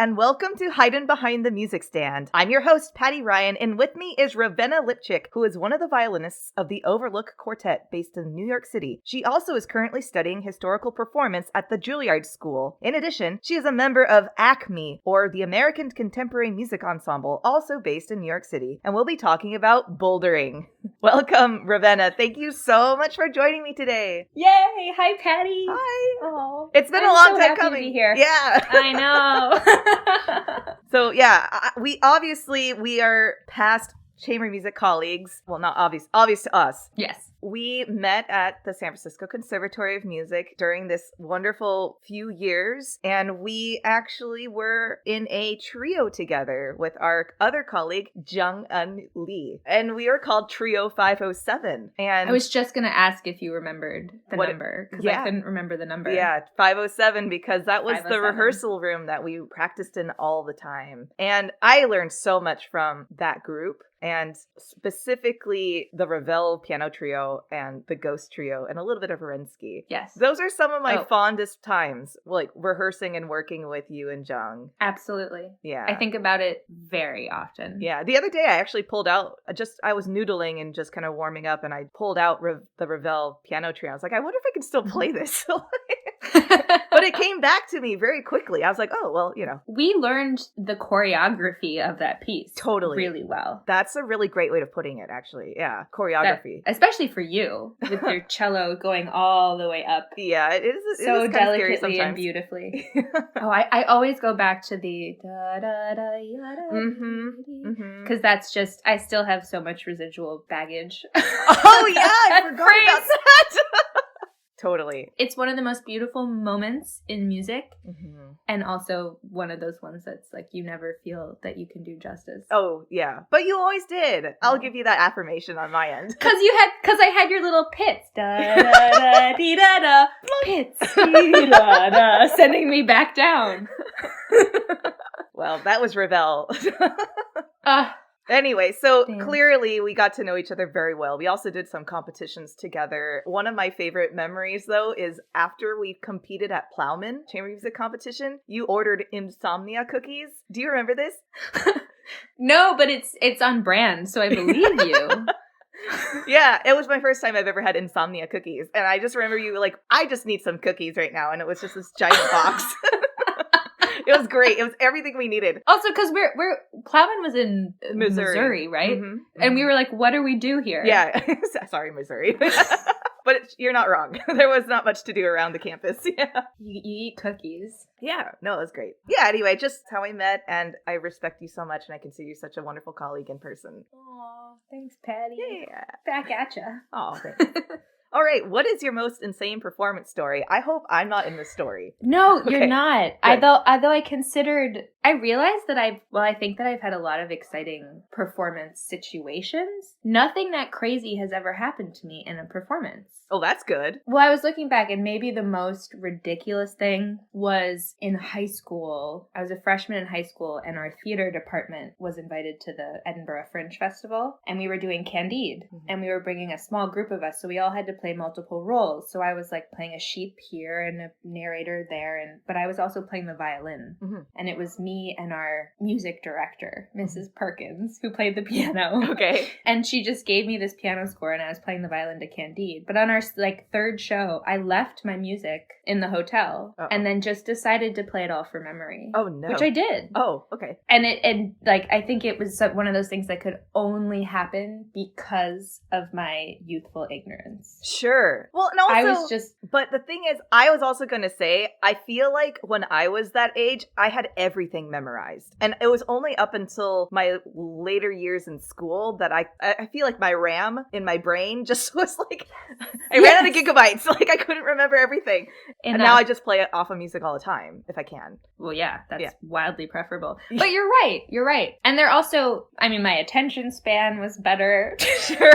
and welcome to Haydn Behind the Music Stand. I'm your host, Patty Ryan, and with me is Ravenna Lipchik, who is one of the violinists of the Overlook Quartet based in New York City. She also is currently studying historical performance at the Juilliard School. In addition, she is a member of ACME, or the American Contemporary Music Ensemble, also based in New York City, and we'll be talking about bouldering. Welcome, Ravenna. Thank you so much for joining me today. Yay! Hi, Patty. Hi. Oh, It's been a long time happy coming. To be here. Yeah. I know. So yeah, we are past chamber music colleagues. Well, not obvious to us. Yes. We met at the San Francisco Conservatory of Music during this wonderful few years, and we actually were in a trio together with our other colleague, Jung-Un Lee, and we were called Trio 507. And I was just going to ask if you remembered the number, because I couldn't remember the number. Yeah, 507, because that was the 507. rehearsal room that we practiced in all the time. And I learned so much from that group. And specifically the Ravel piano trio and the Ghost trio and a little bit of Arensky. Yes. Those are some of my fondest times, like rehearsing and working with you and Jung. Absolutely. Yeah. I think about it very often. Yeah. The other day I actually pulled out, I was noodling and just kind of warming up, and I pulled out the Ravel piano trio. I was like, I wonder if I can still play this. But it came back to me very quickly. I was like, oh, well, you know. We learned the choreography of that piece. Totally. Really well. That's a really great way of putting it, actually. Yeah. Choreography. Especially for you, with your cello going all the way up. Yeah, it is so delicately and beautifully. I always go back to the da da da yada. Because that's just, I still have so much residual baggage. Oh, yeah. I forgot about that. Totally. It's one of the most beautiful moments in music, and also one of those ones that's like you never feel that you can do justice. Oh, yeah. But you always did. I'll give you that affirmation on my end. Because I had your little pits. Da da da dee da da. Pits. Dee da da. Sending me back down. Well, that was Ravel. Anyway, so clearly we got to know each other very well. We also did some competitions together. One of my favorite memories, though, is after we competed at Plowman Chamber Music Competition, you ordered insomnia cookies. Do you remember this? No, but it's on brand, so I believe you. Yeah, it was my first time I've ever had insomnia cookies. And I just remember you like, I just need some cookies right now. And it was just this giant box. It was great. It was everything we needed. Also, because Plowman was in Missouri, right? And we were like, what do we do here? Yeah. Sorry, Missouri. But you're not wrong. There was not much to do around the campus. Yeah. You eat cookies. Yeah. No, it was great. Yeah, anyway, just how we met, and I respect you so much, and I consider you such a wonderful colleague in person. Aw, thanks, Patty. Yeah. Back at ya. Oh, thanks. All right, what is your most insane performance story? I hope I'm not in this story. No, you're not. Although I realized that I think that I've had a lot of exciting performance situations. Nothing that crazy has ever happened to me in a performance. Oh, that's good. Well, I was looking back, and maybe the most ridiculous thing was in high school. I was a freshman in high school, and our theater department was invited to the Edinburgh Fringe Festival, and we were doing Candide, and we were bringing a small group of us, so we all had to play multiple roles. So I was like playing a sheep here and a narrator there, but I was also playing the violin, and it was me and our music director, Mrs. Perkins, who played the piano. Okay. And she just gave me this piano score, and I was playing the violin to Candide. But on our third show, I left my music in the hotel and then just decided to play it all from memory. Oh no. Which I did. Oh, okay. And I think it was one of those things that could only happen because of my youthful ignorance. Sure. Well, and also, but the thing is, I was also going to say, I feel like when I was that age, I had everything memorized. And it was only up until my later years in school that I feel like my RAM in my brain just was like, I ran out of gigabytes. Like I couldn't remember everything. And now I just play it off of music all the time, if I can. Well, yeah, that's wildly preferable. But you're right. You're right. And they're also, I mean, my attention span was better. Sure.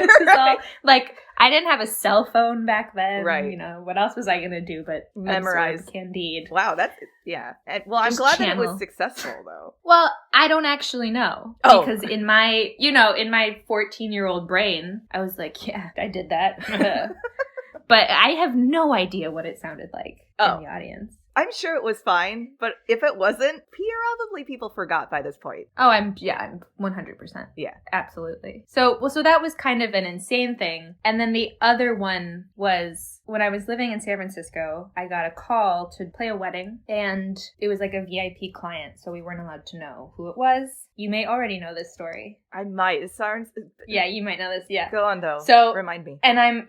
Like, I didn't have a cell phone back then. Right. You know, what else was I going to do but memorize Candide? Wow, that's, yeah. And, well, I'm glad that it was successful, though. Well, I don't actually know. Oh. Because in my 14-year-old brain, I was like, yeah, I did that. But I have no idea what it sounded like in the audience. I'm sure it was fine, but if it wasn't, probably people forgot by this point. Oh, I'm 100%. Yeah. Absolutely. So that was kind of an insane thing. And then the other one was when I was living in San Francisco, I got a call to play a wedding, and it was like a VIP client, so we weren't allowed to know who it was. You may already know this story. I might. Yeah, you might know this. Yeah. Go on, though. So remind me. And I'm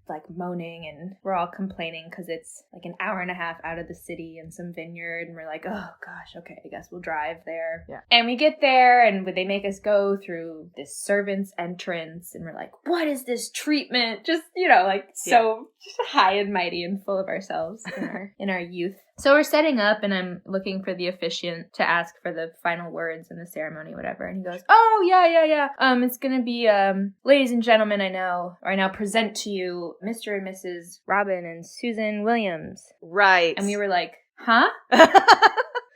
like moaning, and we're all complaining because it's like an hour and a half out of the city in some vineyard, and we're like, oh gosh, okay, I guess we'll drive there. Yeah. And we get there, and they make us go through this servant's entrance, and we're like, what is this treatment? Just, so just high and mighty and full of ourselves in our youth. So we're setting up, and I'm looking for the officiant to ask for the final words in the ceremony, whatever. And he goes, oh, yeah. It's going to be, ladies and gentlemen, I now present to you Mr. and Mrs. Robin and Susan Williams. Right. And we were like, huh?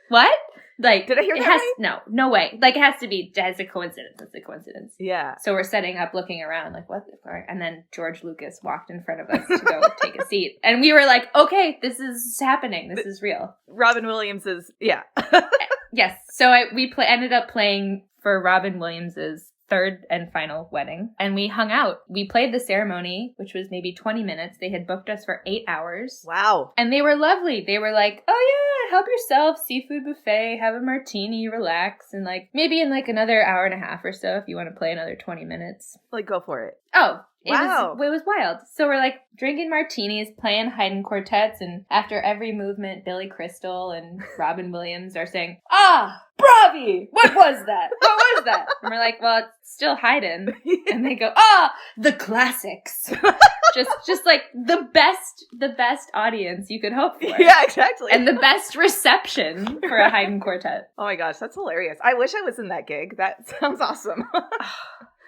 What? Like, did I hear that right? No way. Like, it has a coincidence. It's a coincidence. Yeah. So we're setting up, looking around, like, what the fuck? And then George Lucas walked in front of us to go take a seat. And we were like, okay, this is happening. This is real. Robin Williams is, yeah. Yes. So we ended up playing for Robin Williams's third and final wedding, and we hung out. We played the ceremony, which was maybe 20 minutes. They had booked us for 8 hours. Wow. And they were lovely. They were like, oh yeah, help yourself, seafood buffet, have a martini, relax, and like maybe in like another hour and a half or so if you want to play another 20 minutes. Like, go for it. Oh, wow. It was wild. So we're like drinking martinis, playing Haydn quartets, and after every movement, Billy Crystal and Robin Williams are saying, bravi! What was that? What was that? And we're like, well, it's still Haydn. And they go, the classics. just like the best audience you could hope for. Yeah, exactly. And the best reception for a Haydn quartet. Oh my gosh, that's hilarious. I wish I was in that gig. That sounds awesome.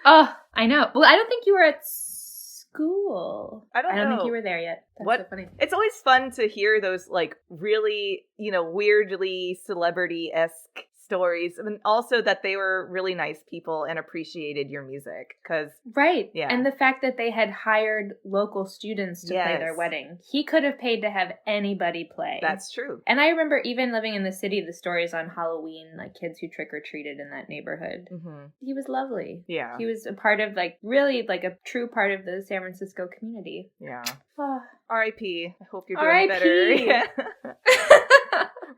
Oh, I know. Well, I don't think you were at school. I don't know. think you were there yet. That's so funny. It's always fun to hear those, like, really, weirdly celebrity-esque stories, and also that they were really nice people and appreciated your music, because right, yeah, and the fact that they had hired local students to play their wedding. He could have paid to have anybody play. That's true. And I remember even living in the city, the stories on Halloween, like kids who trick-or-treated in that neighborhood. Mm-hmm. He was lovely. Yeah, he was a part of, like, really, like, a true part of the San Francisco community. Yeah. R.I.P. I hope you're doing R.I.P. better. Yeah.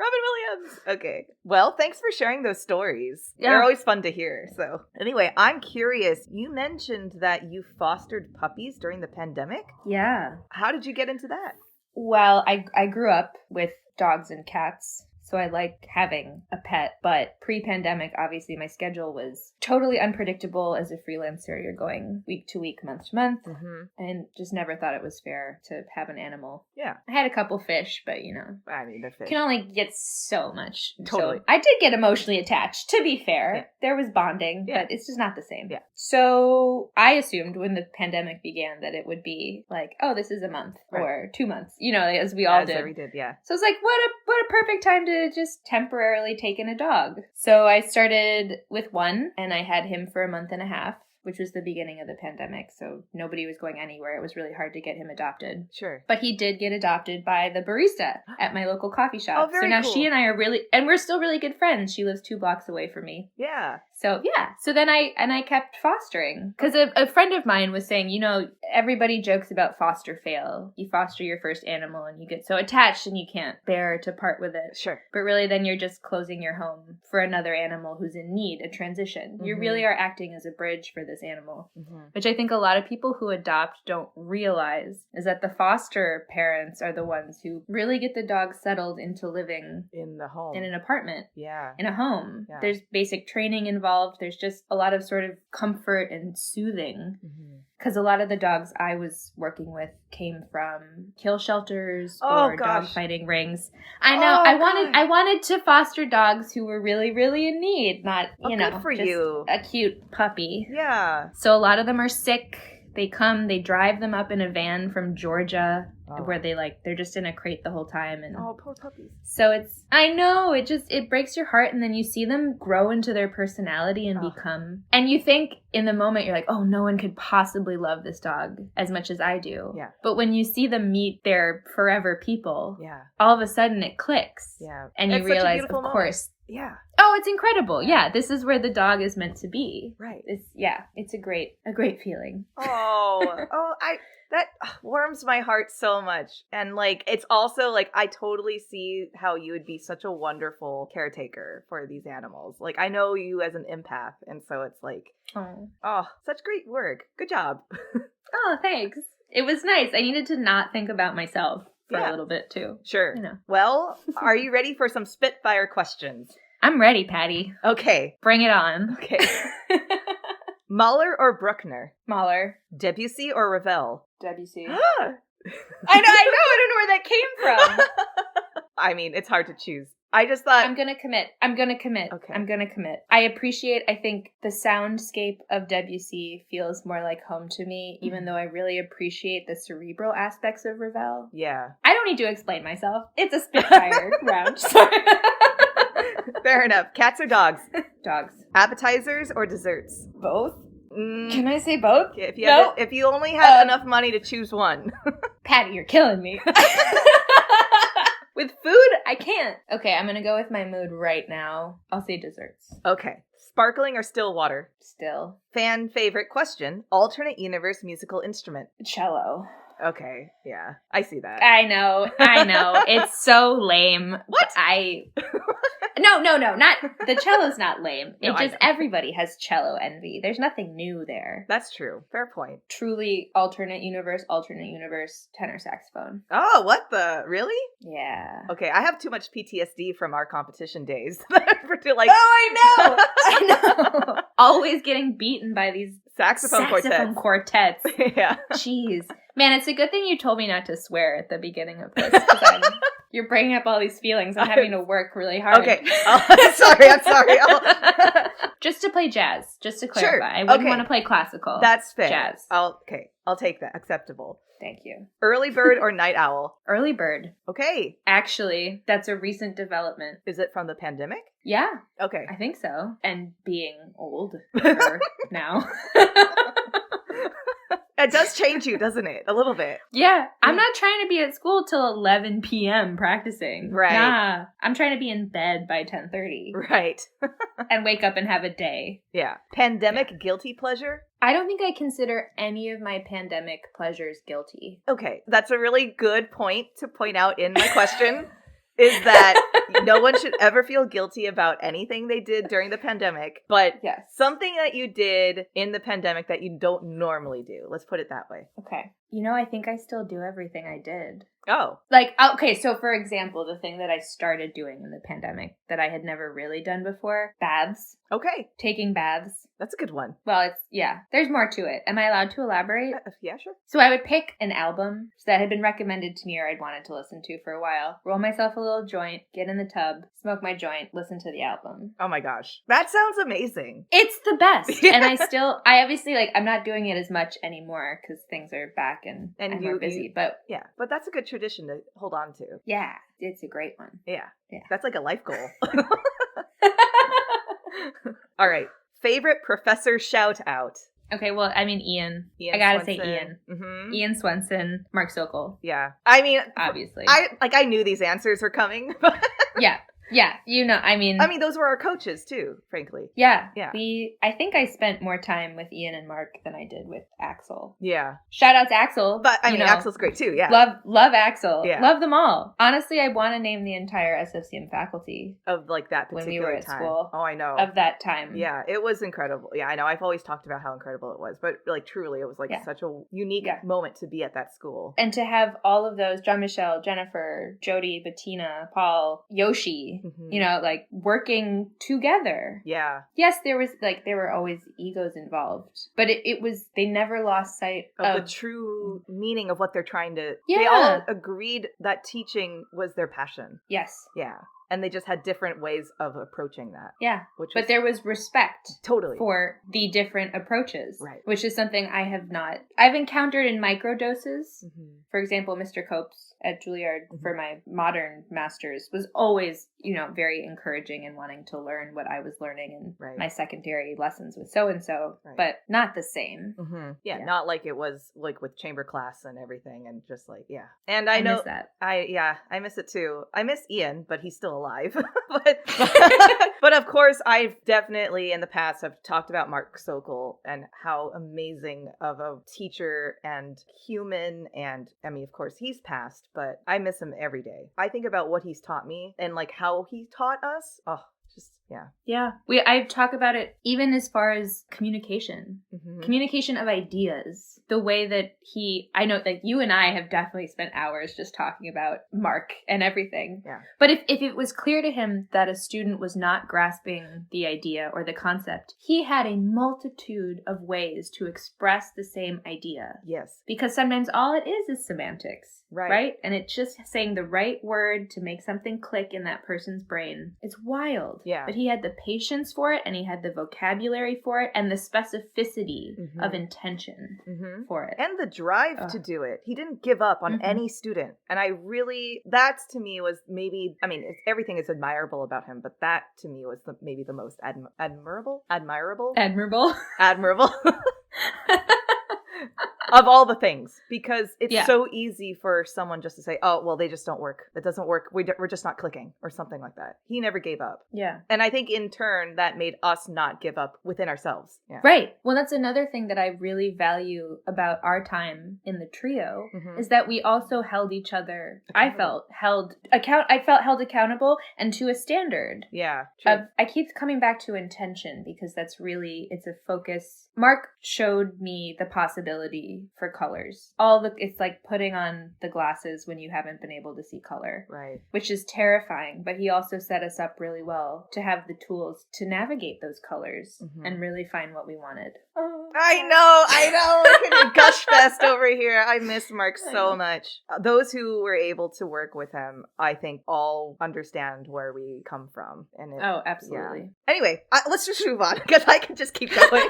Robin Williams. Okay. Well, thanks for sharing those stories. Yeah. They're always fun to hear. So anyway, I'm curious. You mentioned that you fostered puppies during the pandemic. Yeah. How did you get into that? Well, I grew up with dogs and cats. So I like having a pet, but pre-pandemic, obviously, my schedule was totally unpredictable. As a freelancer, you're going week to week, month to month, and just never thought it was fair to have an animal. Yeah. I had a couple fish, but, I mean, they're fish. Can only get so much. Totally. So I did get emotionally attached, to be fair. Yeah. There was bonding, but it's just not the same. Yeah. So I assumed when the pandemic began that it would be like, oh, this is a month or 2 months, as we all did. We did, yeah. So it's like, what a perfect time to just temporarily take in a dog. So I started with one, and I had him for a month and a half, which was the beginning of the pandemic. So nobody was going anywhere. It was really hard to get him adopted. Sure. But he did get adopted by the barista at my local coffee shop. Oh, very So now cool. she and I are and we're still really good friends. She lives 2 blocks away from me. Yeah. So yeah. So then I kept fostering, because a friend of mine was saying, everybody jokes about foster fail. You foster your first animal and you get so attached and you can't bear to part with it. Sure. But really then you're just closing your home for another animal who's in need, a transition. You really are acting as a bridge for this animal, which I think a lot of people who adopt don't realize is that the foster parents are the ones who really get the dog settled into living in the home, in an apartment. Yeah. In a home. Yeah. There's basic training involved. There's just a lot of sort of comfort and soothing. Because a lot of the dogs I was working with came from kill shelters or dog fighting rings. I know. I wanted to foster dogs who were really, really in need, not, good for just you. A cute puppy. Yeah. So a lot of them are sick. They drive them up in a van from Georgia. where they're just in a crate the whole time. And oh, poor puppies. So I know, it breaks your heart, and then you see them grow into their personality and become, and you think in the moment, you're like, oh, no one could possibly love this dog as much as I do. Yeah. But when you see them meet their forever people, yeah, all of a sudden it clicks. Yeah. And you realize, of course. Yeah. Oh, it's incredible. Yeah, this is where the dog is meant to be. Right. It's a great feeling. That warms my heart so much. And, like, it's also, like, I totally see how you would be such a wonderful caretaker for these animals. Like, I know you as an empath, and so it's like, oh, such great work. Good job. Oh, thanks. It was nice. I needed to not think about myself for a little bit, too. Sure. Well, are you ready for some Spitfire questions? I'm ready, Patty. Okay. Bring it on. Okay. Mahler or Bruckner? Mahler. Debussy or Ravel? Debussy. I know. I don't know where that came from. I mean, it's hard to choose. I just thought... I'm going to commit. Okay. I'm going to commit. I think the soundscape of Debussy feels more like home to me, even though I really appreciate the cerebral aspects of Ravel. Yeah. I don't need to explain myself. It's a Spitfire round. Sorry. Fair enough. Cats or dogs? Dogs. Appetizers or desserts? Both? Can I say both? If you only had enough money to choose one. Patty, you're killing me. With food, I can't. Okay, I'm going to go with my mood right now. I'll say desserts. Okay. Sparkling or still water? Still. Fan favorite question. Alternate universe musical instrument? Cello. Okay, yeah. I see that. I know. It's so lame. What? No, not the cello's not lame. Everybody has cello envy. There's nothing new there. That's true. Fair point. Truly alternate universe, tenor saxophone. Oh, what the? Really? Yeah. Okay, I have too much PTSD from our competition days. I know. Always getting beaten by these saxophone quartets. Yeah. Jeez. Man, it's a good thing you told me not to swear at the beginning of this. 'Cause you're bringing up all these feelings. I'm having to work really hard. Okay. I'm sorry. Just to play jazz, just to clarify. Sure. I wouldn't want to play classical. That's fair. Jazz. I'll take that. Acceptable. Thank you. Early bird or night owl? Early bird. Okay. Actually, that's a recent development. Is it from the pandemic? Yeah. Okay. I think so. And being old now. It does change you, doesn't it? A little bit. Yeah. I'm not trying to be at school till 11 p.m. practicing. Right. Nah. I'm trying to be in bed by 10:30. Right. And wake up and have a day. Yeah. Pandemic guilty pleasure? I don't think I consider any of my pandemic pleasures guilty. Okay. That's a really good point to point out in my question. Is that no one should ever feel guilty about anything they did during the pandemic, but yes, something that you did in the pandemic that you don't normally do. Let's put it that way. Okay. I think I still do everything I did. Oh. Okay, so for example, the thing that I started doing in the pandemic that I had never really done before, baths. Okay. Taking baths. That's a good one. Well, there's more to it. Am I allowed to elaborate? Yeah, sure. So I would pick an album that had been recommended to me or I'd wanted to listen to for a while, roll myself a little joint, get in the tub, smoke my joint, listen to the album. Oh my gosh. That sounds amazing. It's the best. Yeah. And I obviously, I'm not doing it as much anymore because things are back and I'm more busy, but... Yeah, but that's a good tradition to hold on to. Yeah, it's a great one. Yeah. That's like a life goal. All right. Favorite professor shout out? Okay, well, Ian. I gotta say Ian. Mm-hmm. Ian Swenson, Mark Sokol. Yeah. I mean... Obviously. I knew these answers were coming. Yeah. Yeah, those were our coaches too, frankly. Yeah. I think I spent more time with Ian and Mark than I did with Axel. Yeah. Shout out to Axel. But Axel's great too, yeah. Love Axel. Yeah. Love them all. Honestly, I want to name the entire SFCM faculty. Of that particular when we were at time. School. Oh, I know. Of that time. Yeah, it was incredible. Yeah, I know. I've always talked about how incredible it was. But truly, it was such a unique moment to be at that school. And to have all of those, Jean-Michel, Jennifer, Jody, Bettina, Paul, Yoshi, working together. Yeah. Yes, there were always egos involved, but they never lost sight of the true meaning of what they're trying to. Yeah. They all agreed that teaching was their passion. Yes. Yeah. And they just had different ways of approaching that. Yeah. But there was respect totally for the different approaches, right, which is something I've encountered in microdoses. Mm-hmm. For example, Mr. Copes at Juilliard for my modern masters was always, very encouraging and wanting to learn what I was learning in my secondary lessons with so-and-so, but not the same. Yeah, not like it was like with chamber class and everything and just like, And I know miss that. I miss it too. I miss Ian, but he's still alive. But of course, I've definitely in the past have talked about Mark Sokol and how amazing of a teacher and human. And I mean, of course, he's passed, but I miss him every day. I think about what he's taught me and like how he taught us. Oh, just, Yeah. I talk about it even as far as communication. Communication of ideas. The way that I know that you and I have definitely spent hours just talking about Mark and everything. Yeah. But if it was clear to him that a student was not grasping the idea or the concept, he had a multitude of ways to express the same idea. Yes. Because sometimes all it is semantics. Right? And it's just saying the right word to make something click in that person's brain. It's wild. Yeah. But he had the patience for it, and he had the vocabulary for it, and the specificity of intention for it. And the drive to do it. He didn't give up on any student. And that to me was maybe, I mean, everything is admirable about him, but that to me was maybe the most admirable of all the things, because it's so easy for someone just to say, oh, well, they just don't work. It doesn't work. We're just not clicking or something like that. He never gave up. Yeah. And I think in turn that made us not give up within ourselves. Yeah. Right. Well, that's another thing that I really value about our time in the trio is that we also held each other. I felt held accountable and to a standard. Yeah. True. I keep coming back to intention because that's really, it's a focus. Mark showed me the possibility for colors. It's like putting on the glasses when you haven't been able to see color. Right. Which is terrifying, but he also set us up really well to have the tools to navigate those colors and really find what we wanted. I know. Look at a gush fest over here. I miss Mark so much. Those who were able to work with him, I think all understand where we come from. And absolutely. Yeah. Anyway, let's just move on because I can just keep going.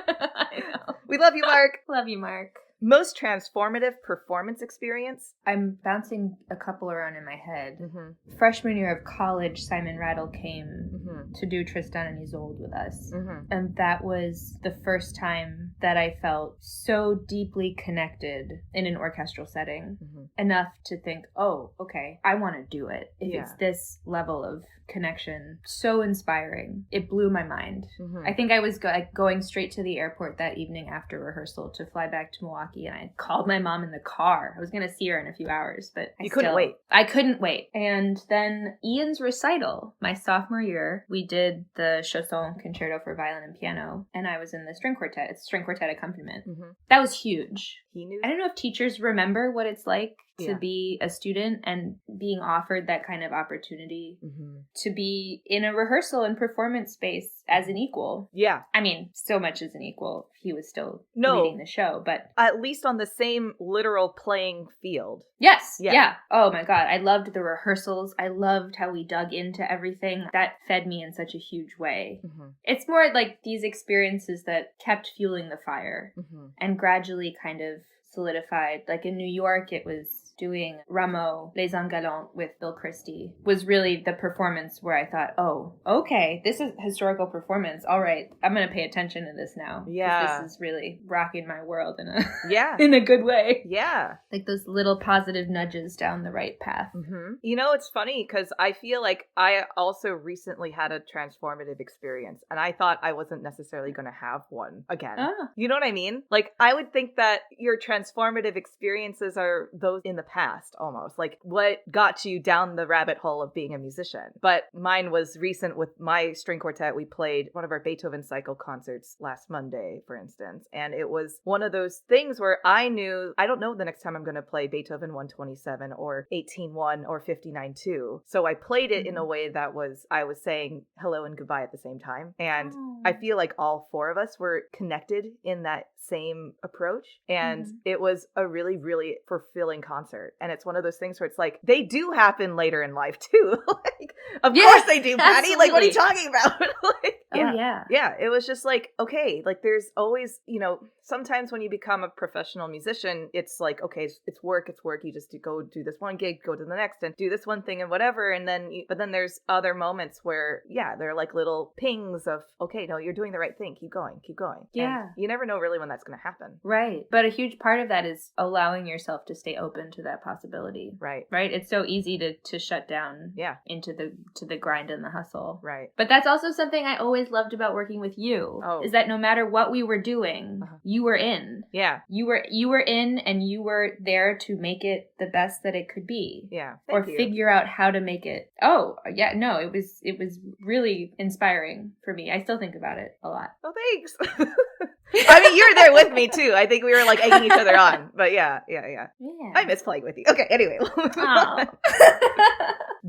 I know. We love you, Mark. Love you, Mark. Most transformative performance experience? I'm bouncing a couple around in my head. Freshman year of college, Simon Rattle came to do Tristan and Isolde with us. And that was the first time that I felt so deeply connected in an orchestral setting enough to think, oh, okay, I want to do it. If it's this level of connection, so inspiring. It blew my mind. I think I was going straight to the airport that evening after rehearsal to fly back to Milwaukee, and I called my mom in the car. I was going to see her in a few hours, but I couldn't wait. And then Ian's recital, my sophomore year, we did the Chausson Concerto for Violin and Piano, and I was in the string quartet. It's string quartet accompaniment. That was huge. I don't know if teachers remember what it's like to be a student and being offered that kind of opportunity to be in a rehearsal and performance space as an equal. Yeah. I mean, so much as an equal. He was still leading the show, but at least on the same literal playing field. Yes. Yeah. Oh my God. I loved the rehearsals. I loved how we dug into everything. That fed me in such a huge way. It's more like these experiences that kept fueling the fire and gradually kind of solidified. Like in New York, it was doing Rameau, Les Engalants with Bill Christie was really the performance where I thought, oh, okay, this is historical performance. All right, I'm going to pay attention to this now. Yeah. This is really rocking my world in a in a good way. Yeah. Like those little positive nudges down the right path. You know, it's funny because I feel like I also recently had a transformative experience and I thought I wasn't necessarily going to have one again. You know what I mean? Like, I would think that your transformative experiences are those in the past almost, like what got you down the rabbit hole of being a musician. But mine was recent with my string quartet. We played one of our Beethoven cycle concerts last Monday, for instance, and it was one of those things where I knew I don't know the next time I'm going to play Beethoven 127 or 18-1 or 59-2. So I played it in a way that I was saying hello and goodbye at the same time. And I feel like all four of us were connected in that same approach. And it was a really, really fulfilling concert. And it's one of those things where it's like, they do happen later in life too. Like, of course they do, Patty. Absolutely. Like, what are you talking about? Like, Yeah. It was just like, okay, like there's always, sometimes when you become a professional musician, it's like, okay, it's work. You just go do this one gig, go to the next and do this one thing and whatever. And then, but then there's other moments where, they're like little pings of, okay, no, you're doing the right thing. Keep going. Yeah. And you never know really when that's going to happen. Right. But a huge part of that is allowing yourself to stay open to that possibility. Right. Right. It's so easy to shut down into the grind and the hustle. Right. But that's also something I always loved about working with you, is that no matter what we were doing, you were in. Yeah. You were in, and you were there to make it the best that it could be. Yeah. Or figure out how to make it. Oh, yeah, no, it was really inspiring for me. I still think about it a lot. Oh, thanks. I mean, you were there with me too. I think we were like egging each other on. But yeah. I miss playing with you. Okay, anyway.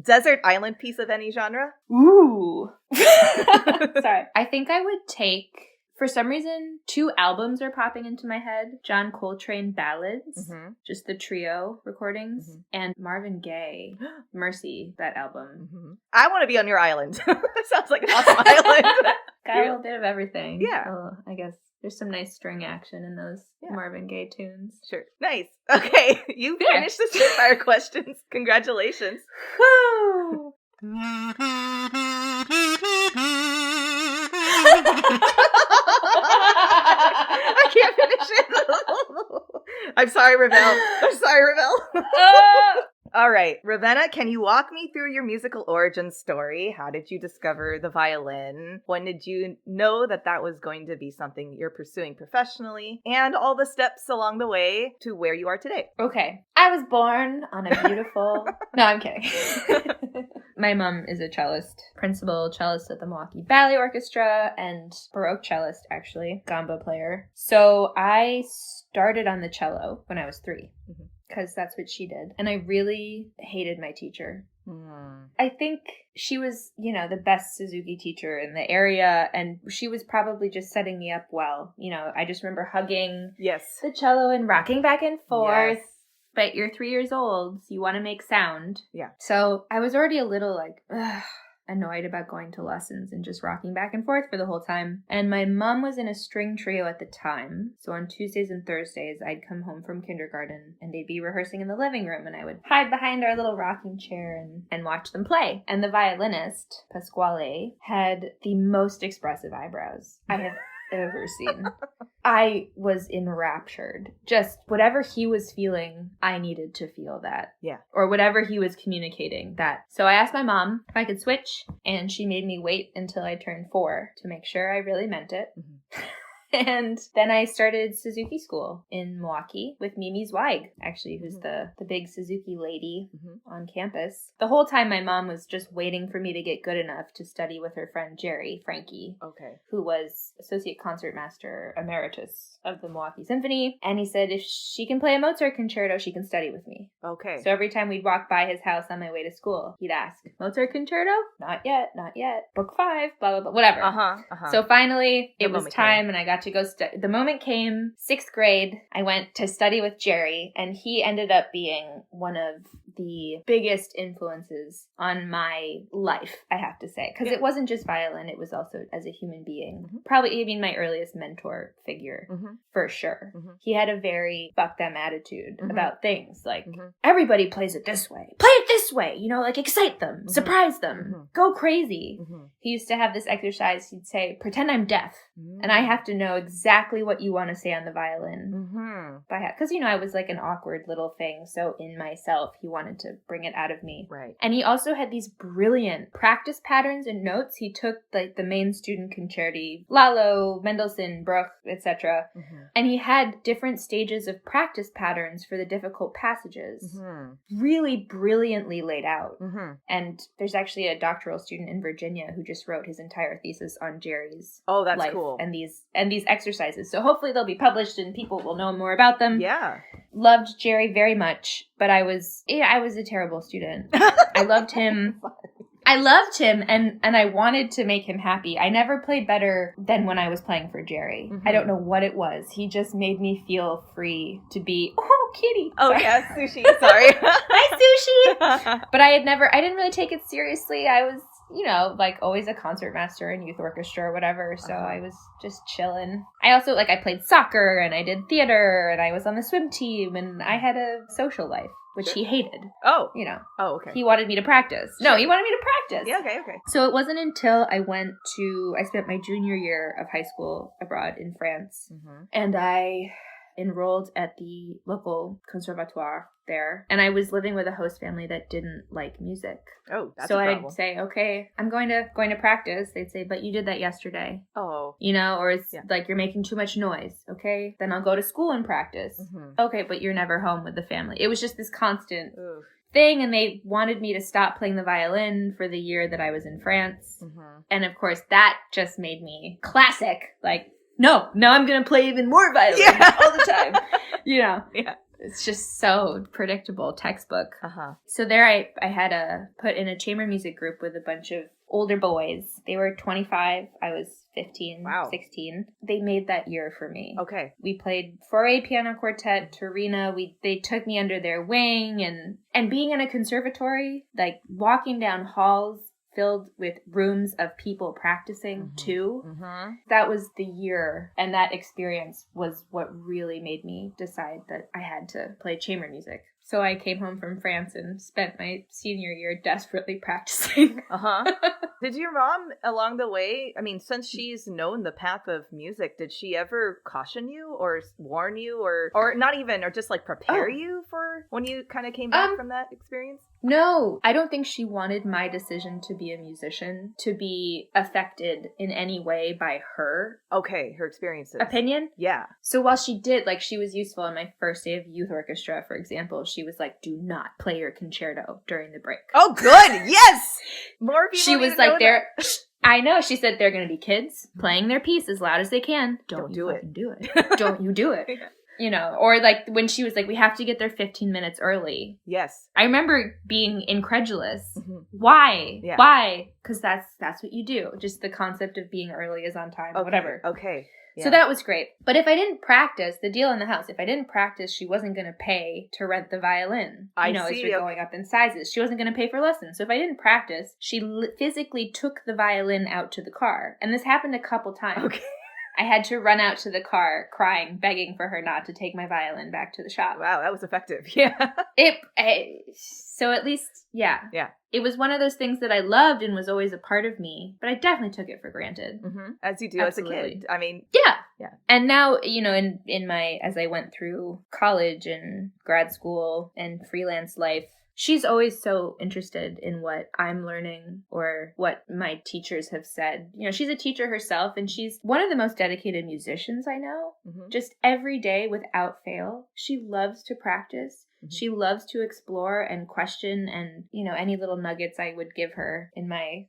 Desert island piece of any genre? Ooh. Sorry. I think I would take, for some reason, 2 albums are popping into my head. John Coltrane Ballads, just the trio recordings, and Marvin Gaye, Mercy, that album. I want to be on your island. Sounds like an awesome island. Got a little bit of everything. Yeah. I guess there's some nice string action in those Marvin Gaye tunes. Sure. Nice. Okay. You finished the Spitfire questions. Congratulations. Woo! I can't finish it. I'm sorry, Ravel. All right, Ravenna, can you walk me through your musical origin story? How did you discover the violin? When did you know that was going to be something you're pursuing professionally? And all the steps along the way to where you are today. Okay. I was born on a beautiful... No, I'm kidding. My mom is a cellist, principal cellist at the Milwaukee Ballet Orchestra, and Baroque cellist, actually, gamba player. So I started on the cello when I was 3. Because that's what she did. And I really hated my teacher. I think she was, the best Suzuki teacher in the area, and she was probably just setting me up well. I just remember hugging the cello and rocking back and forth. Yes. But you're 3 years old, so you want to make sound. Yeah. So I was already a little annoyed about going to lessons and just rocking back and forth for the whole time. And my mom was in a string trio at the time. So on Tuesdays and Thursdays, I'd come home from kindergarten and they'd be rehearsing in the living room, and I would hide behind our little rocking chair and watch them play. And the violinist, Pasquale, had the most expressive eyebrows I have ever seen. I was enraptured. Just whatever he was feeling, I needed to feel that. Yeah. Or whatever he was communicating, that. So I asked my mom if I could switch, and she made me wait until I turned 4 to make sure I really meant it. And then I started Suzuki School in Milwaukee with Mimi Zweig, actually, who's the big Suzuki lady on campus. The whole time my mom was just waiting for me to get good enough to study with her friend Jerry Frankie, who was Associate Concertmaster Emeritus of the Milwaukee Symphony. And he said if she can play a Mozart concerto, she can study with me. Okay. So every time we'd walk by his house on my way to school, he'd ask, Mozart concerto? Not yet. Book 5, blah, blah, blah, whatever. So finally, it was time, and I got to go the moment came, 6th grade, I went to study with Jerry, and he ended up being one of the biggest influences on my life, I have to say, because it wasn't just violin, it was also as a human being. Probably even my earliest mentor figure, for sure. He had a very fuck them attitude about things, like, everybody plays it this way, play it this way, excite them, surprise them, go crazy. He used to have this exercise, he'd say, pretend I'm deaf, and I have to know exactly what you want to say on the violin. Because, I was like an awkward little thing, so in myself, he wanted to bring it out of me. Right. And he also had these brilliant practice patterns and notes. He took the main student concerti, Lalo, Mendelssohn, Bruch, etc. And he had different stages of practice patterns for the difficult passages. Really brilliantly laid out. And there's actually a doctoral student in Virginia who just wrote his entire thesis on Jerry's life cool. and these exercises. So hopefully they'll be published and people will know more about them. Yeah. Loved Jerry very much, but I was a terrible student. I loved him. I loved him and I wanted to make him happy. I never played better than when I was playing for Jerry. I don't know what it was. He just made me feel free to be, oh, kitty. Oh, Sorry. yeah, Sushi. Sorry. Hi, Sushi. But I didn't really take it seriously. I was, like always a concertmaster in youth orchestra or whatever. So I was just chilling. I also, I played soccer and I did theater and I was on the swim team and I had a social life, which he hated. Oh. Oh, okay. He wanted me to practice. No, he wanted me to practice. Yeah, okay. So it wasn't until I spent my junior year of high school abroad in France. Mm-hmm. And I enrolled at the local conservatoire there. And I was living with a host family that didn't like music. Oh, that's so a problem. I'd say, okay, I'm going to practice. They'd say, but you did that yesterday. Oh. Or it's like you're making too much noise. Okay, then I'll go to school and practice. Mm-hmm. Okay, but you're never home with the family. It was just this constant thing, and they wanted me to stop playing the violin for the year that I was in France. Mm-hmm. And of course, that just made me classic. No, now I'm going to play even more violin all the time. Yeah. It's just so predictable, textbook. So there I had put in a chamber music group with a bunch of older boys. They were 25. I was 15, 16. They made that year for me. Okay. We played Fauré piano quartet, Torina. They took me under their wing and being in a conservatory, walking down halls filled with rooms of people practicing too. Mm-hmm. That was the year, and that experience was what really made me decide that I had to play chamber music. So I came home from France and spent my senior year desperately practicing. Did your mom, along the way, since she's known the path of music, did she ever caution you or warn you or not even, or just prepare you for when you kind of came back from that experience? No, I don't think she wanted my decision to be a musician to be affected in any way by her. Okay, her experiences. Opinion? Yeah. So while she did, she was useful on my first day of youth orchestra, for example, she was like, do not play your concerto during the break. Oh, good. Yes. More people. She was like, I know. She said they're going to be kids playing their piece as loud as they can. Don't do it. Don't you do it. Or when she was like, we have to get there 15 minutes early. Yes. I remember being incredulous. Mm-hmm. Why? Yeah. Why? Because that's what you do. Just the concept of being early is on time, whatever. Okay. Yeah. So that was great. But if I didn't practice, the deal in the house, if I didn't practice, she wasn't going to pay to rent the violin. As you're going up in sizes. She wasn't going to pay for lessons. So if I didn't practice, she physically took the violin out to the car. And this happened a couple times. Okay. I had to run out to the car crying, begging for her not to take my violin back to the shop. Wow, that was effective. Yeah. So at least, yeah. Yeah. It was one of those things that I loved and was always a part of me, but I definitely took it for granted. Mm-hmm. As you do Absolutely. As a kid. Yeah. Yeah. And now, in my, as I went through college and grad school and freelance life, she's always so interested in what I'm learning or what my teachers have said. She's a teacher herself, and she's one of the most dedicated musicians I know. Mm-hmm. Just every day without fail. She loves to practice. Mm-hmm. She loves to explore and question and, any little nuggets I would give her in my,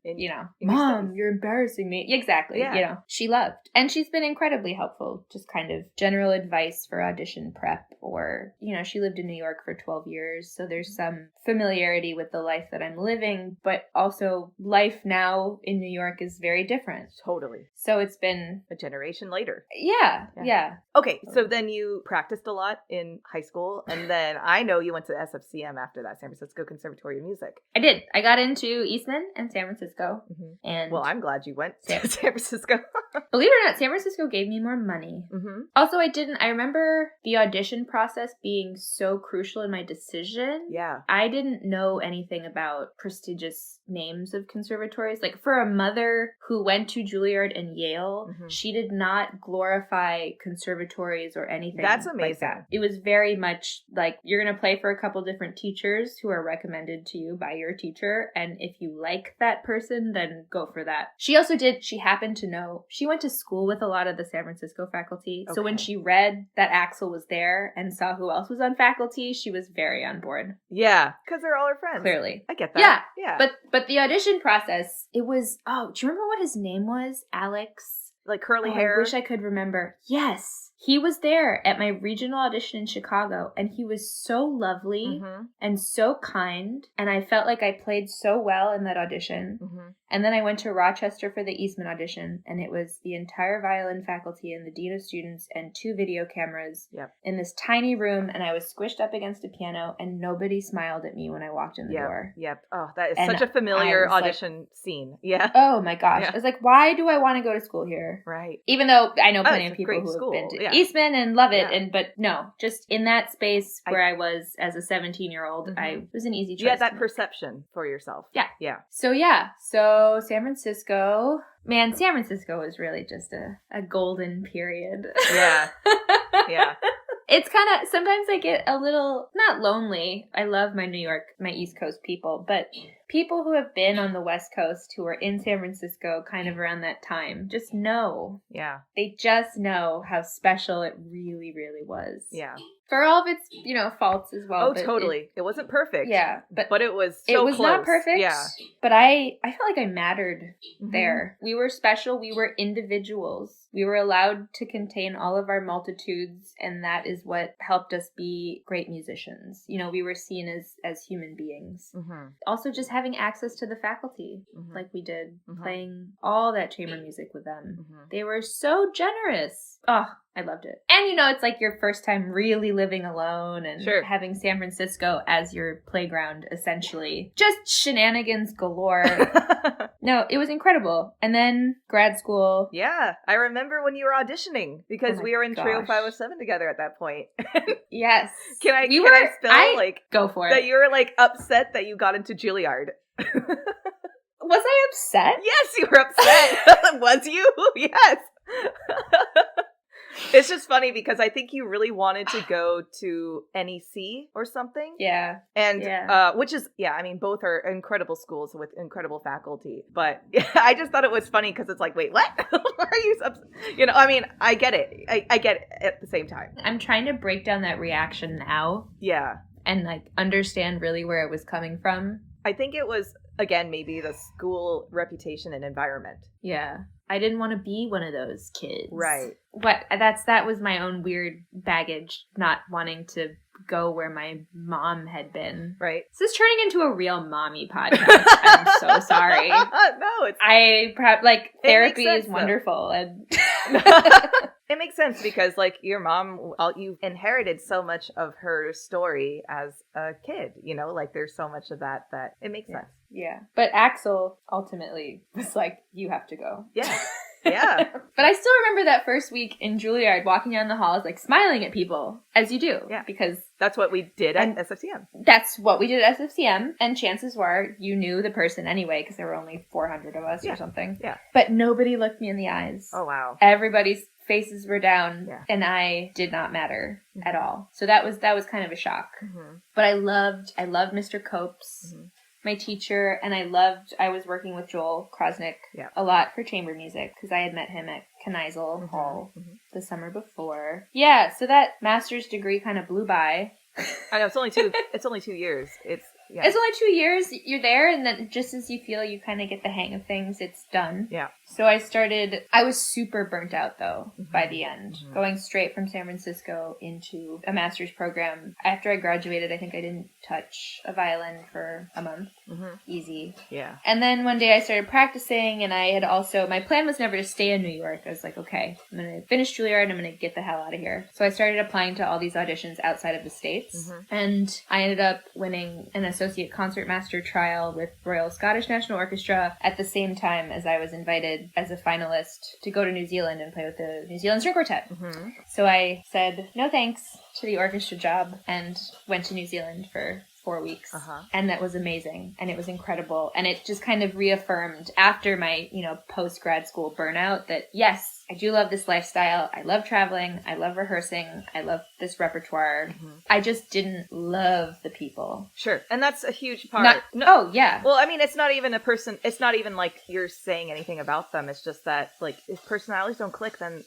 Mom, you're embarrassing me. Exactly. Yeah. She loved. And she's been incredibly helpful. Just kind of general advice for audition prep or, she lived in New York for 12 years. So there's some familiarity with the life that I'm living, but also life now in New York is very different. Totally. So it's been a generation later. Yeah. Okay. So then you practiced a lot in high school, and then I know you went to SFCM after that, San Francisco Conservatory of Music. I did. I got into Eastman and San Francisco. Mm-hmm. And well, I'm glad you went to San Francisco. Believe it or not, San Francisco gave me more money. Mm-hmm. Also, I remember the audition process being so crucial in my decision. Yeah. I didn't know anything about prestigious names of conservatories. For a mother who went to Juilliard and Yale, mm-hmm. she did not glorify conservatories or anything. That's amazing. Like that. It was very much you're going to play for a couple different teachers who are recommended to you by your teacher. And if you like that person, then go for that. She happened to know, she went to school with a lot of the San Francisco faculty. Okay. So when she read that Axel was there and saw who else was on faculty, she was very on board. Yeah. Because they're all her friends. Clearly. I get that. Yeah. But the audition process, it was, do you remember what his name was? Alex? Curly hair? I wish I could remember. Yes. He was there at my regional audition in Chicago, and he was so lovely and so kind, and I felt like I played so well in that audition. And then I went to Rochester for the Eastman audition, and it was the entire violin faculty and the dean of students and 2 video cameras in this tiny room, and I was squished up against a piano, and nobody smiled at me when I walked in the door. Oh, that is such a familiar audition scene. Oh my gosh. I was like, why do I want to go to school here? Right. Even though I know plenty of people who have been to Eastman and love it, but no, just in that space where I was as a 17-year-old, it was an easy choice. You had that perception for yourself. Yeah. So San Francisco, man, San Francisco was really just a golden period. Yeah. It's kind of, sometimes I get a little, not lonely. I love my New York, my East Coast people, but people who have been on the West Coast who are in San Francisco kind of around that time just know. Yeah. They just know how special it really, really was. Yeah. For all of its, faults as well. Oh, totally. It wasn't perfect. Yeah. But it was so It was close. not perfect. Yeah. But I felt like I mattered there. We were special. We were individuals. We were allowed to contain all of our multitudes, and that is what helped us be great musicians. We were seen as human beings. Also, just having access to the faculty, like we did, playing all that chamber music with them. They were so generous. Oh, I loved it. And, it's like your first time really living alone and having San Francisco as your playground, essentially. Just shenanigans galore. No, it was incredible. And then grad school. Yeah, I remember when you were auditioning because we were in Trio 507 together at that point. Yes. Can I spill, go for it. That you were, upset that you got into Juilliard? Was I upset? Yes, you were upset. Was you? Yes. It's just funny because I think you really wanted to go to NEC or something. Yeah. And, which is, both are incredible schools with incredible faculty. But I just thought it was funny because it's like, wait, what? Why are you, I get it. I get it at the same time. I'm trying to break down that reaction now. Yeah. And, understand really where it was coming from. I think it was, again, maybe the school reputation and environment. Yeah. I didn't want to be one of those kids. Right. But that was my own weird baggage, not wanting to go where my mom had been. Right. This is turning into a real mommy podcast. I'm so sorry. No, it's... therapy is wonderful. And It makes sense because, your mom, you inherited so much of her story as a kid, there's so much of that it makes sense. Yeah. But Axel ultimately was like, you have to go. Yeah. Yeah. But I still remember that first week in Juilliard walking down the halls, smiling at people, as you do. Yeah. Because that's what we did at SFCM. That's what we did at SFCM. And chances were you knew the person anyway, because there were only 400 of us or something. Yeah. But nobody looked me in the eyes. Oh, wow. Everybody's faces were down, and I did not matter at all. So that was kind of a shock. But I loved Mr. Copes, my teacher, and I was working with Joel Krosnick a lot for chamber music because I had met him at Kneisel Hall the summer before. Yeah, so that master's degree kind of blew by. I know, it's only 2 years. It's only 2 years. You're there, and then just as you feel you kind of get the hang of things, it's done. Yeah. So I was super burnt out, though, by the end. Going straight from San Francisco into a master's program. After I graduated, I think I didn't touch a violin for a month. Easy. Yeah. And then one day I started practicing, and I had my plan was never to stay in New York. I was like, okay, I'm going to finish Juilliard, and I'm going to get the hell out of here. So I started applying to all these auditions outside of the States, and I ended up winning an associate concertmaster trial with Royal Scottish National Orchestra at the same time as I was invited as a finalist to go to New Zealand and play with the New Zealand String Quartet. So I said no thanks to the orchestra job and went to New Zealand for 4 weeks. And that was amazing. And it was incredible. And it just kind of reaffirmed after my, post-grad school burnout that yes, I do love this lifestyle. I love traveling. I love rehearsing. I love this repertoire. I just didn't love the people. Sure. And that's a huge part. Oh, yeah. Well, it's not even a person. It's not even like you're saying anything about them. It's just that, if personalities don't click, then,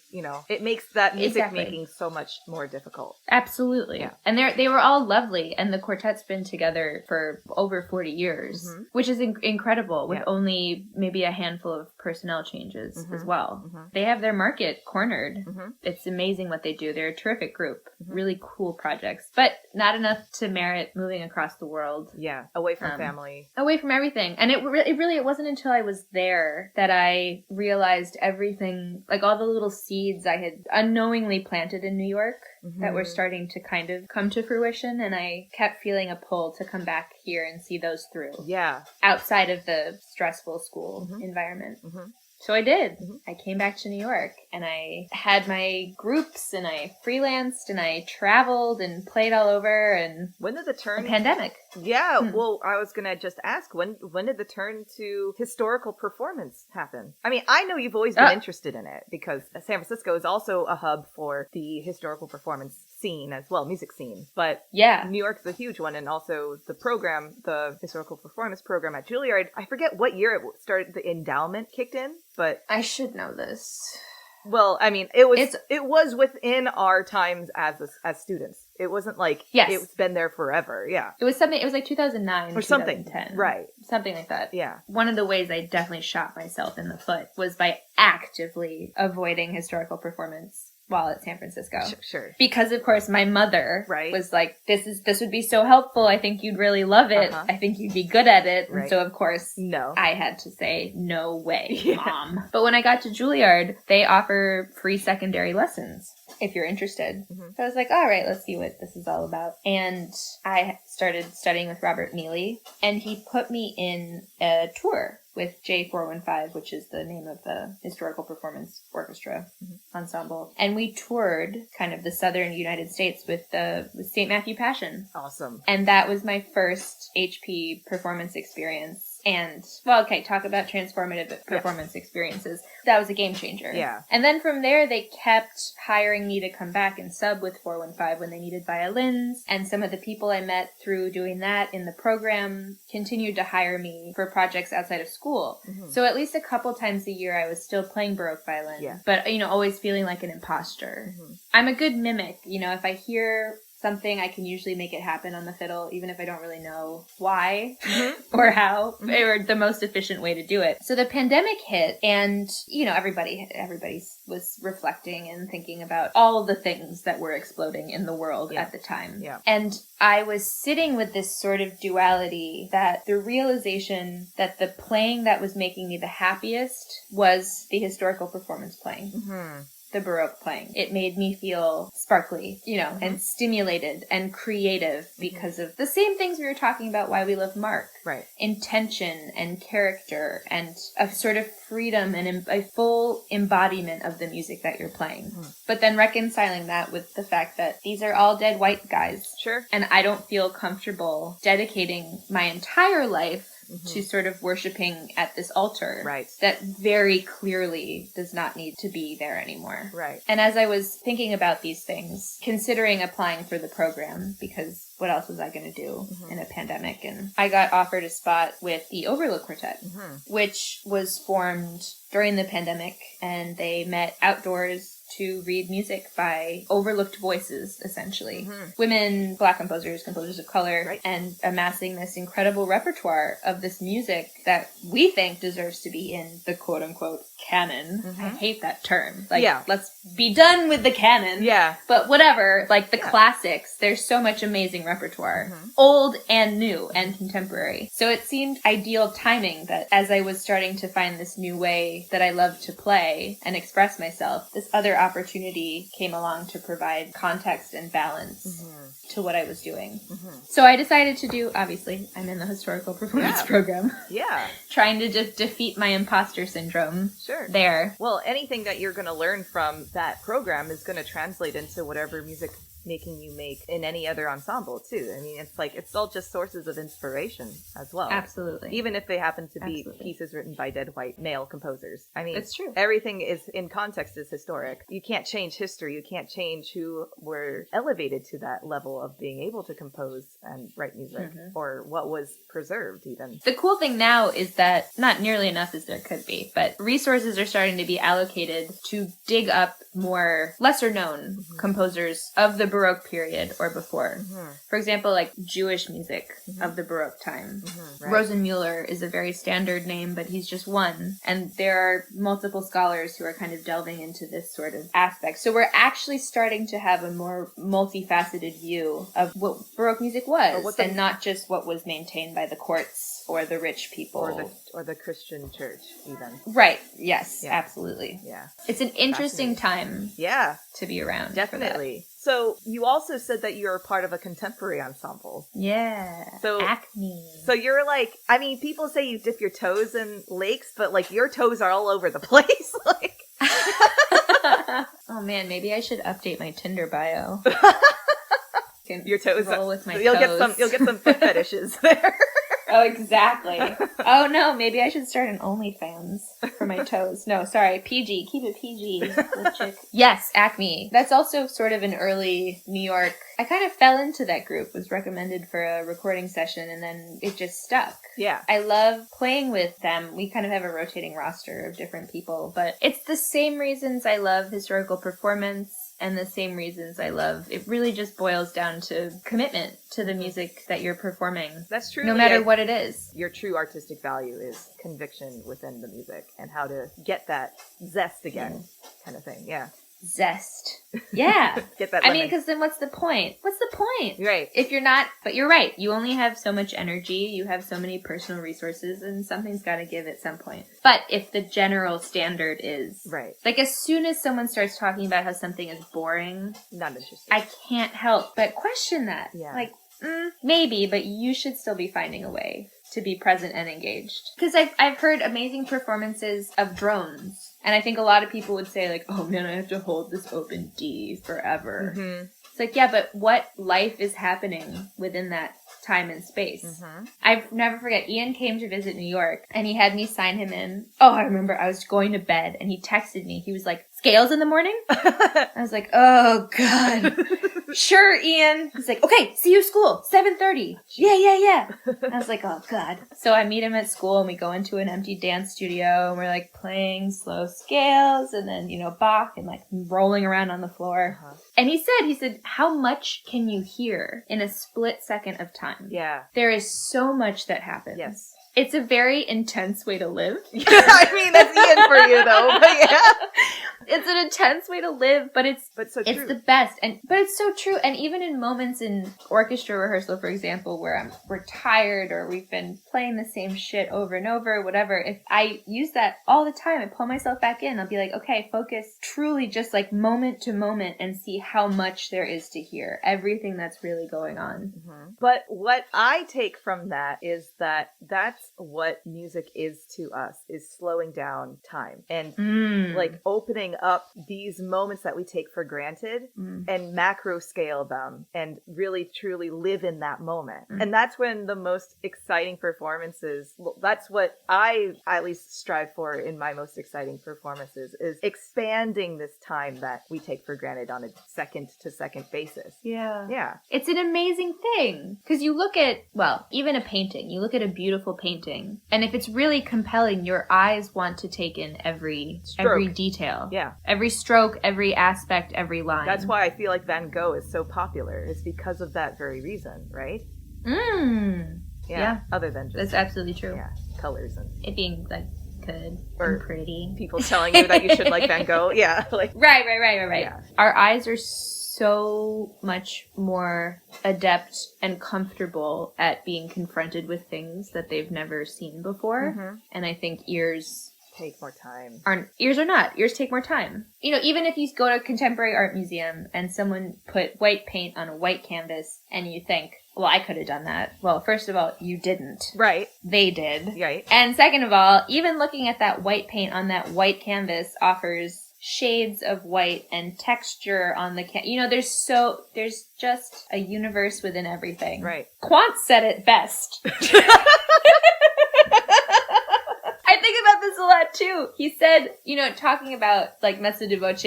it makes that music making so much more difficult. Absolutely. Yeah. And they were all lovely. And the quartet's been together for over 40 years, which is incredible with only maybe a handful of personnel changes as well. They have their their market cornered. It's amazing what they do. They're a terrific group. Really cool projects, but not enough to merit moving across the world. Yeah, away from family. Away from everything. And it wasn't until I was there that I realized everything, like all the little seeds I had unknowingly planted in New York that were starting to kind of come to fruition. And I kept feeling a pull to come back here and see those through. Yeah. Outside of the stressful school environment. So I did. I came back to New York and I had my groups and I freelanced and I traveled and played all over. And when did the turn? The pandemic. Yeah. Well, I was going to just ask, when did the turn to historical performance happen? I mean, I know you've always been interested in it because San Francisco is also a hub for the historical performance scene as well, music scene. But yeah, New York's a huge one, and also the program, the historical performance program at Juilliard, I forget what year it started, the endowment kicked in, but I should know this. Well, I mean, it was within our times as students. It wasn't like it's been there forever. Yeah. It was like 2009 or something. 2010. Right. Something like that. Yeah. One of the ways I definitely shot myself in the foot was by actively avoiding historical performance while at San Francisco. Sure. Because of course my mother was like, this would be so helpful. I think you'd really love it. I think you'd be good at it. And so of course I had to say, no way, Mom. But when I got to Juilliard, they offer free secondary lessons if you're interested. So I was like, all right, let's see what this is all about. And I started studying with Robert Neely, and he put me in a tour with J415, which is the name of the Historical Performance Orchestra ensemble. And we toured kind of the southern United States with St. Matthew Passion. Awesome. And that was my first HP performance experience. And, well, okay, talk about transformative performance experiences. That was a game changer. Yeah. And then from there, they kept hiring me to come back and sub with 415 when they needed violins. And some of the people I met through doing that in the program continued to hire me for projects outside of school. So at least a couple times a year, I was still playing Baroque violin. But, always feeling like an imposter. I'm a good mimic. If I hear something, I can usually make it happen on the fiddle, even if I don't really know why or how or the most efficient way to do it. So the pandemic hit, and everybody was reflecting and thinking about all the things that were exploding in the world at the time. And I was sitting with this sort of duality, that the realization that the playing that was making me the happiest was the historical performance playing. The Baroque playing. It made me feel sparkly, and stimulated and creative because of the same things we were talking about why we love Mark. Right. Intention and character and a sort of freedom and a full embodiment of the music that you're playing. But then reconciling that with the fact that these are all dead white guys. Sure. And I don't feel comfortable dedicating my entire life to sort of worshiping at this altar that very clearly does not need to be there anymore. Right. And as I was thinking about these things, considering applying for the program, because what else was I going to do in a pandemic? And I got offered a spot with the Overlook Quartet, which was formed during the pandemic, and they met outdoors to read music by overlooked voices, essentially. Women, Black composers of color, and amassing this incredible repertoire of this music that we think deserves to be in the quote-unquote canon. I hate that term. Let's be done with the canon. Yeah. But whatever, the classics, there's so much amazing repertoire. Old and new and contemporary. So it seemed ideal timing that as I was starting to find this new way that I love to play and express myself, this other opportunity came along to provide context and balance to what I was doing. So I decided to do, obviously, I'm in the historical performance program. Trying to just defeat my imposter syndrome. There. Well, anything that you're going to learn from that program is going to translate into whatever music making you make in any other ensemble too. I mean, it's all just sources of inspiration as well. Absolutely. Even if they happen to be pieces written by dead white male composers. I mean, it's true. Everything is in context is historic. You can't change history. You can't change who were elevated to that level of being able to compose and write music or what was preserved even. The cool thing now is that not nearly enough as there could be, but resources are starting to be allocated to dig up more lesser known composers of the Baroque period or before. Mm-hmm. For example, like Jewish music of the Baroque time. Mm-hmm. Right. Rosenmuller is a very standard name, but he's just one. And there are multiple scholars who are kind of delving into this sort of aspect. So we're actually starting to have a more multifaceted view of what Baroque music was, and not just what was maintained by the courts or the rich people. Or the Christian church, even. Right. Yes, absolutely. Yeah. It's an interesting time to be around. Definitely. So you also said that you're part of a contemporary ensemble. Yeah. So ACME. So you're like, I mean, people say you dip your toes in lakes, but like your toes are all over the place. Like, oh man, maybe I should update my Tinder bio. Your toes. Roll with my You'll toes. get some foot fetishes there. Oh, exactly. Oh, no, maybe I should start an OnlyFans for my toes. No, sorry, PG. Keep it PG, Lipchik. Yes, ACME. That's also sort of an early New York. I kind of fell into that group, was recommended for a recording session, and then it just stuck. Yeah. I love playing with them. We kind of have a rotating roster of different people, but it's the same reasons I love historical performance. And the same reasons I love, it really just boils down to commitment to the music that you're performing. That's true. No matter what it is. Your true artistic value is conviction within the music and how to get that zest again, kind of thing. Yeah. Zest. Yeah. Get that I lemon. mean, because then what's the point? What's the point? Right. If you're not, but you're right. You only have so much energy. You have so many personal resources, and something's got to give at some point. But if the general standard is... Right. Like, as soon as someone starts talking about how something is boring... Not interested. I can't help but question that. Yeah. Like, maybe, but you should still be finding a way to be present and engaged. Because I've heard amazing performances of drones. And I think a lot of people would say, like, oh man, I have to hold this open D forever. Mm-hmm. It's like, yeah, but what life is happening within that time and space? Mm-hmm. I'll never forget, Ian came to visit New York, and he had me sign him in. Oh, I remember I was going to bed, and he texted me. He was like, scales in the morning? I was like, oh, God. Sure, Ian. He's like, okay, see you at school, 7:30. Yeah. I was like, oh, God. So I meet him at school, and we go into an empty dance studio, and we're, like, playing slow scales, and then, Bach, and, like, rolling around on the floor. Uh-huh. And he said, how much can you hear in a split second of time? Yeah. There is so much that happens. Yes. It's a very intense way to live. Yeah, I mean, that's Ian for you, though. But yeah. It's an intense way to live, but it's so true. It's the best. But it's so true. And even in moments in orchestra rehearsal, for example, where we're tired or we've been playing the same shit over and over, whatever, if I use that all the time, I pull myself back in. I'll be like, okay, focus truly just like moment to moment and see how much there is to hear. Everything that's really going on. Mm-hmm. But what I take from that is that that's what music is to us, is slowing down time and like opening up these moments that we take for granted and macro scale them and really truly live in that moment. And that's when the most exciting performances, that's what I at least strive for in my most exciting performances, is expanding this time that we take for granted on a second to second basis. Yeah. It's an amazing thing. Because you look at, well, even a painting, you look at a beautiful painting, and if it's really compelling, your eyes want to take in every detail. Yeah. Every stroke, every aspect, every line. That's why I feel like Van Gogh is so popular. It's because of that very reason, right? Yeah. Other than just... That's absolutely true. Yeah. Colors and... It being, like, good or and pretty. People telling you that you should like Van Gogh. Yeah. Like... Right. Yeah. Our eyes are so much more adept and comfortable at being confronted with things that they've never seen before. Mm-hmm. And I think ears take more time. Ears take more time. Even if you go to a contemporary art museum and someone put white paint on a white canvas and you think, well, I could have done that. Well, first of all, you didn't. Right. They did. Right. And second of all, even looking at that white paint on that white canvas offers shades of white and texture on the there's just a universe within everything. Right. Quant said it best. I think about this a lot too. He said, talking about like mezzo di voce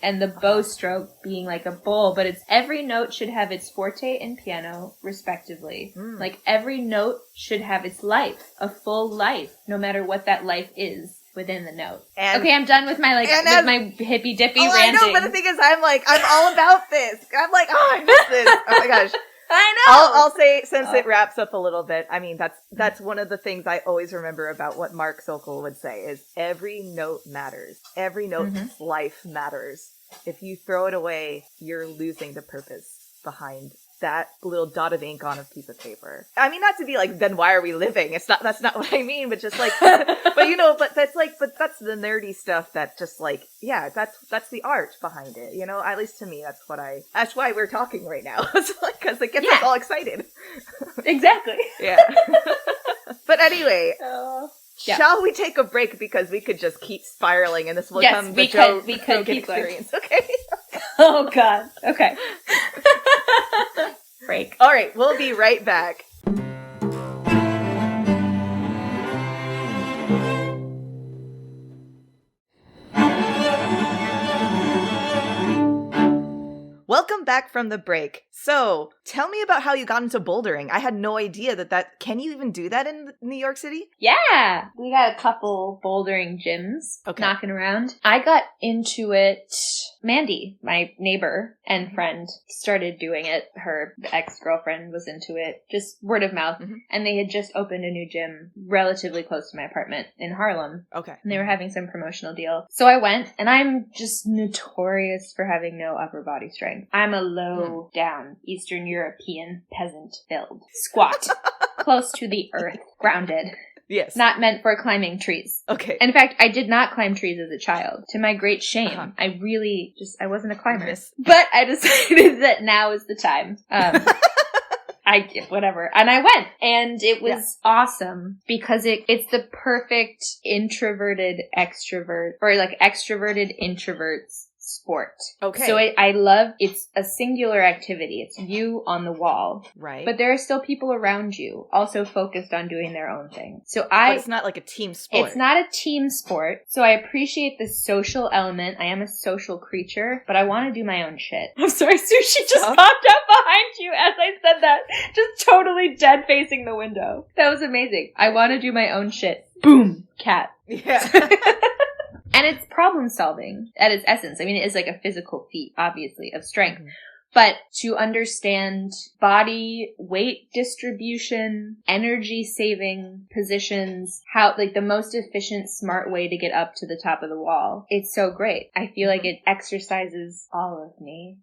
and the bow stroke being like a bowl, but it's every note should have its forte and piano respectively. Like every note should have its life, a full life, no matter what that life is. within the note. And, okay, I'm done with my with my hippy dippy ranting. I know, but the thing is, I'm all about this. I'm like, oh, I miss this. Oh my gosh. I know. I'll say, since it wraps up a little bit, I mean, that's one of the things I always remember about what Mark Sokol would say is every note matters. Every note's life matters. If you throw it away, you're losing the purpose behind that little dot of ink on a piece of paper. I mean, not to be like, then why are we living? That's not what I mean, but just like, but that's the nerdy stuff that just like, yeah, that's the art behind it, at least to me, that's why we're talking right now. It's like, cause it gets us all excited. Exactly. Yeah. But anyway, shall we take a break because we could just keep spiraling and this will become the Joe Rogan experience, okay? Oh God. Okay. Break. All right, we'll be right back. Welcome back from the break. So, tell me about how you got into bouldering. I had no idea can you even do that in New York City? Yeah. We got a couple bouldering gyms knocking around. I got into it, Mandy, my neighbor and friend, started doing it. Her ex-girlfriend was into it, just word of mouth. Mm-hmm. And they had just opened a new gym relatively close to my apartment in Harlem. Okay. And they were having some promotional deal. So I went, and I'm just notorious for having no upper body strength. I'm a low down Eastern European peasant build. Squat. Close to the earth. Grounded. Yes. Not meant for climbing trees. Okay. In fact, I did not climb trees as a child. To my great shame. I really I wasn't a climber. But I decided that now is the time. Whatever. And I went. And it was awesome because it's the perfect introverted extrovert, or like extroverted introverts sport. Okay. So I love, it's a singular activity. It's you on the wall. Right. But there are still people around you also focused on doing their own thing. But it's not like a team sport. It's not a team sport. So I appreciate the social element. I am a social creature, but I want to do my own shit. I'm sorry, Sushi just popped up behind you as I said that. Just totally dead facing the window. That was amazing. I want to do my own shit. Boom. Cat. Yeah. And it's problem solving at its essence. I mean, it is like a physical feat, obviously, of strength. Mm-hmm. But to understand body weight distribution, energy saving positions, how, like, the most efficient, smart way to get up to the top of the wall. It's so great. I feel like it exercises all of me.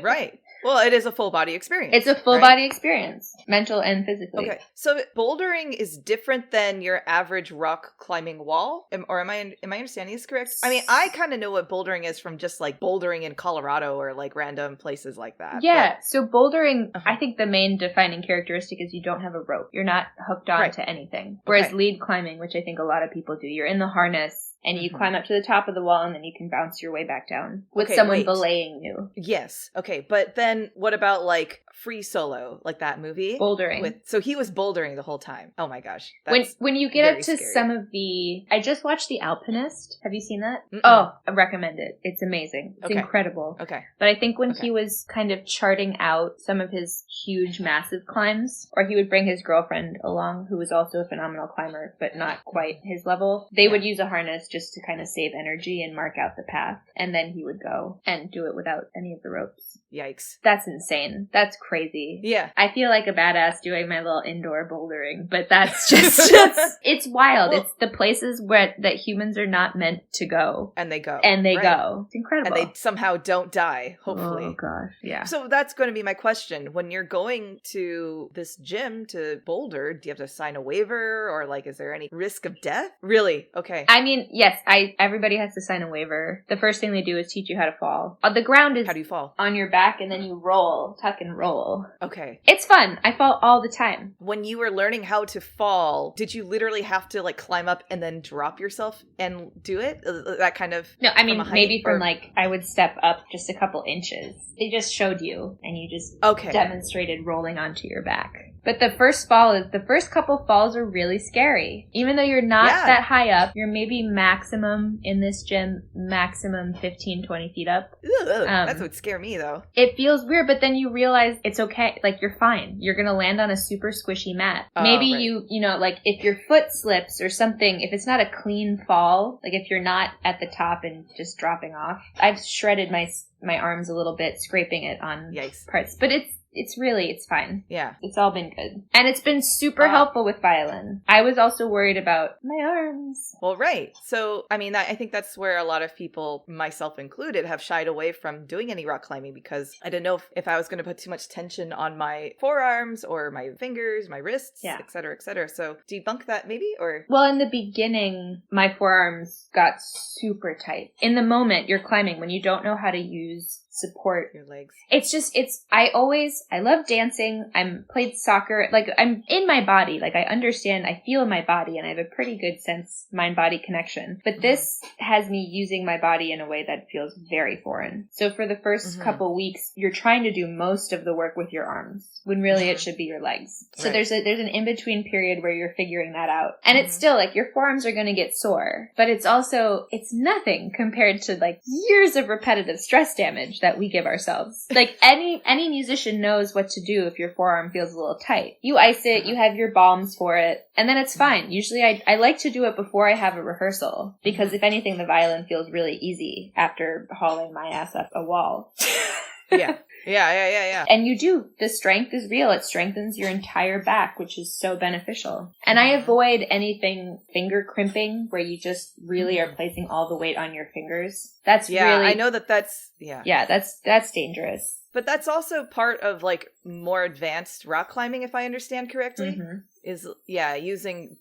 Right. Well, it is a full body experience. It's a full body experience, mental and physically. Okay, so bouldering is different than your average rock climbing wall, am I understanding this correct? I mean, I kind of know what bouldering is from just like bouldering in Colorado or like random places like that. Yeah, so bouldering, I think the main defining characteristic is you don't have a rope. You're not hooked on to anything. Whereas lead climbing, which I think a lot of people do, you're in the harness. And you climb up to the top of the wall, and then you can bounce your way back down with someone belaying you. Yes. Okay. But then what about like Free Solo, like that movie? Bouldering. So he was bouldering the whole time. Oh my gosh. When you get up to scary. Some of the... I just watched The Alpinist. Have you seen that? Mm-mm. Oh, I recommend it. It's amazing. It's incredible. Okay. But I think when he was kind of charting out some of his huge, massive climbs, or he would bring his girlfriend along, who was also a phenomenal climber, but not quite his level, they would use a harness just to kind of save energy and mark out the path. And then he would go and do it without any of the ropes. Yikes. That's insane. That's crazy. Yeah. I feel like a badass doing my little indoor bouldering, but that's just, it's wild. Well, it's the places that humans are not meant to go. And they go. Go. It's incredible. And they somehow don't die, hopefully. Oh, gosh. Yeah. So that's going to be my question. When you're going to this gym to boulder, do you have to sign a waiver, or like, is there any risk of death? Really? Okay. I mean, yes, everybody has to sign a waiver. The first thing they do is teach you how to fall. The ground is... How do you fall? On your back, and then you roll, tuck and roll. Okay. It's fun. I fall all the time. When you were learning how to fall, did you literally have to like climb up and then drop yourself and do it? That kind of... No, I mean, maybe from like, I would step up just a couple inches. They just showed you, and you just demonstrated rolling onto your back. But the first couple falls are really scary. Even though you're not that high up, you're maybe maximum in this gym, maximum 15, 20 feet up. That would scare me though. It feels weird, but then you realize it's okay. Like, you're fine. You're going to land on a super squishy mat. Maybe you know, like if your foot slips or something, if it's not a clean fall, like if you're not at the top and just dropping off. I've shredded my arms a little bit, scraping it on parts, but it's fine. Yeah. It's all been good. And it's been super helpful with violin. I was also worried about my arms. Well, right. So, I mean, I think that's where a lot of people, myself included, have shied away from doing any rock climbing because I didn't know if I was going to put too much tension on my forearms or my fingers, my wrists, et cetera, et cetera. So debunk that maybe, or? Well, in the beginning, my forearms got super tight. In the moment you're climbing, when you don't know how to use support your legs. I love dancing. I'm played soccer. Like, I'm in my body. Like, I understand, I feel my body, and I have a pretty good sense mind-body connection. But this has me using my body in a way that feels very foreign. So for the first couple weeks, you're trying to do most of the work with your arms, when really it should be your legs. So there's an in-between period where you're figuring that out. And it's still, like, your forearms are going to get sore. But it's nothing compared to, like, years of repetitive stress damage that we give ourselves. Like, any musician knows what to do if your forearm feels a little tight. You ice it, you have your balms for it, and then it's fine. Usually I like to do it before I have a rehearsal, because if anything, the violin feels really easy after hauling my ass up a wall. Yeah. And the strength is real. It strengthens your entire back, which is so beneficial. And I avoid anything finger crimping, where you just really are placing all the weight on your fingers. That's really... I know that's... Yeah, that's dangerous. But that's also part of, like, more advanced rock climbing, if I understand correctly, is, using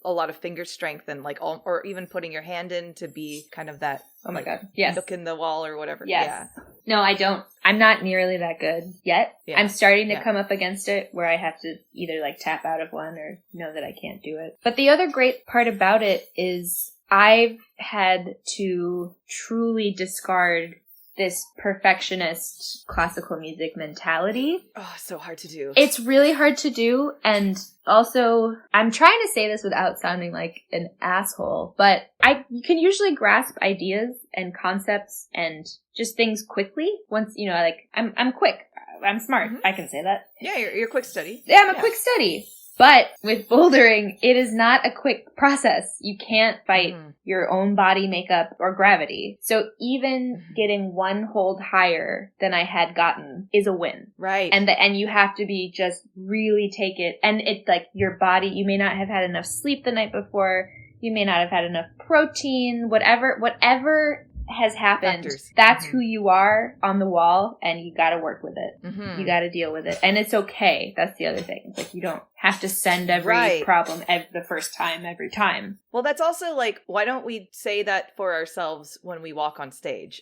a lot of finger strength and, like, or even putting your hand in to be kind of that, oh my God, yes, look in the wall or whatever. Yes. Yeah. No, I don't. I'm not nearly that good yet. Yeah. I'm starting to come up against it where I have to either, like, tap out of one or know that I can't do it. But the other great part about it is I've had to truly discard this perfectionist classical music mentality. Oh, so hard to do. It's really hard to do. And also, I'm trying to say this without sounding like an asshole, but you can usually grasp ideas and concepts and just things quickly. Once, like, I'm quick. I'm smart. I can say that. Yeah, you're quick study. Yeah, I'm a quick study. But with bouldering, it is not a quick process. You can't fight your own body makeup or gravity. So even getting one hold higher than I had gotten is a win. Right. And you have to be just really take it. And it's like your body, you may not have had enough sleep the night before. You may not have had enough protein, whatever has happened. Factors. That's who you are on the wall, and you gotta work with it. You gotta deal with it. And it's okay. That's the other thing. It's like, you don't have to send every problem the first time, every time. Well, that's also like, why don't we say that for ourselves when we walk on stage?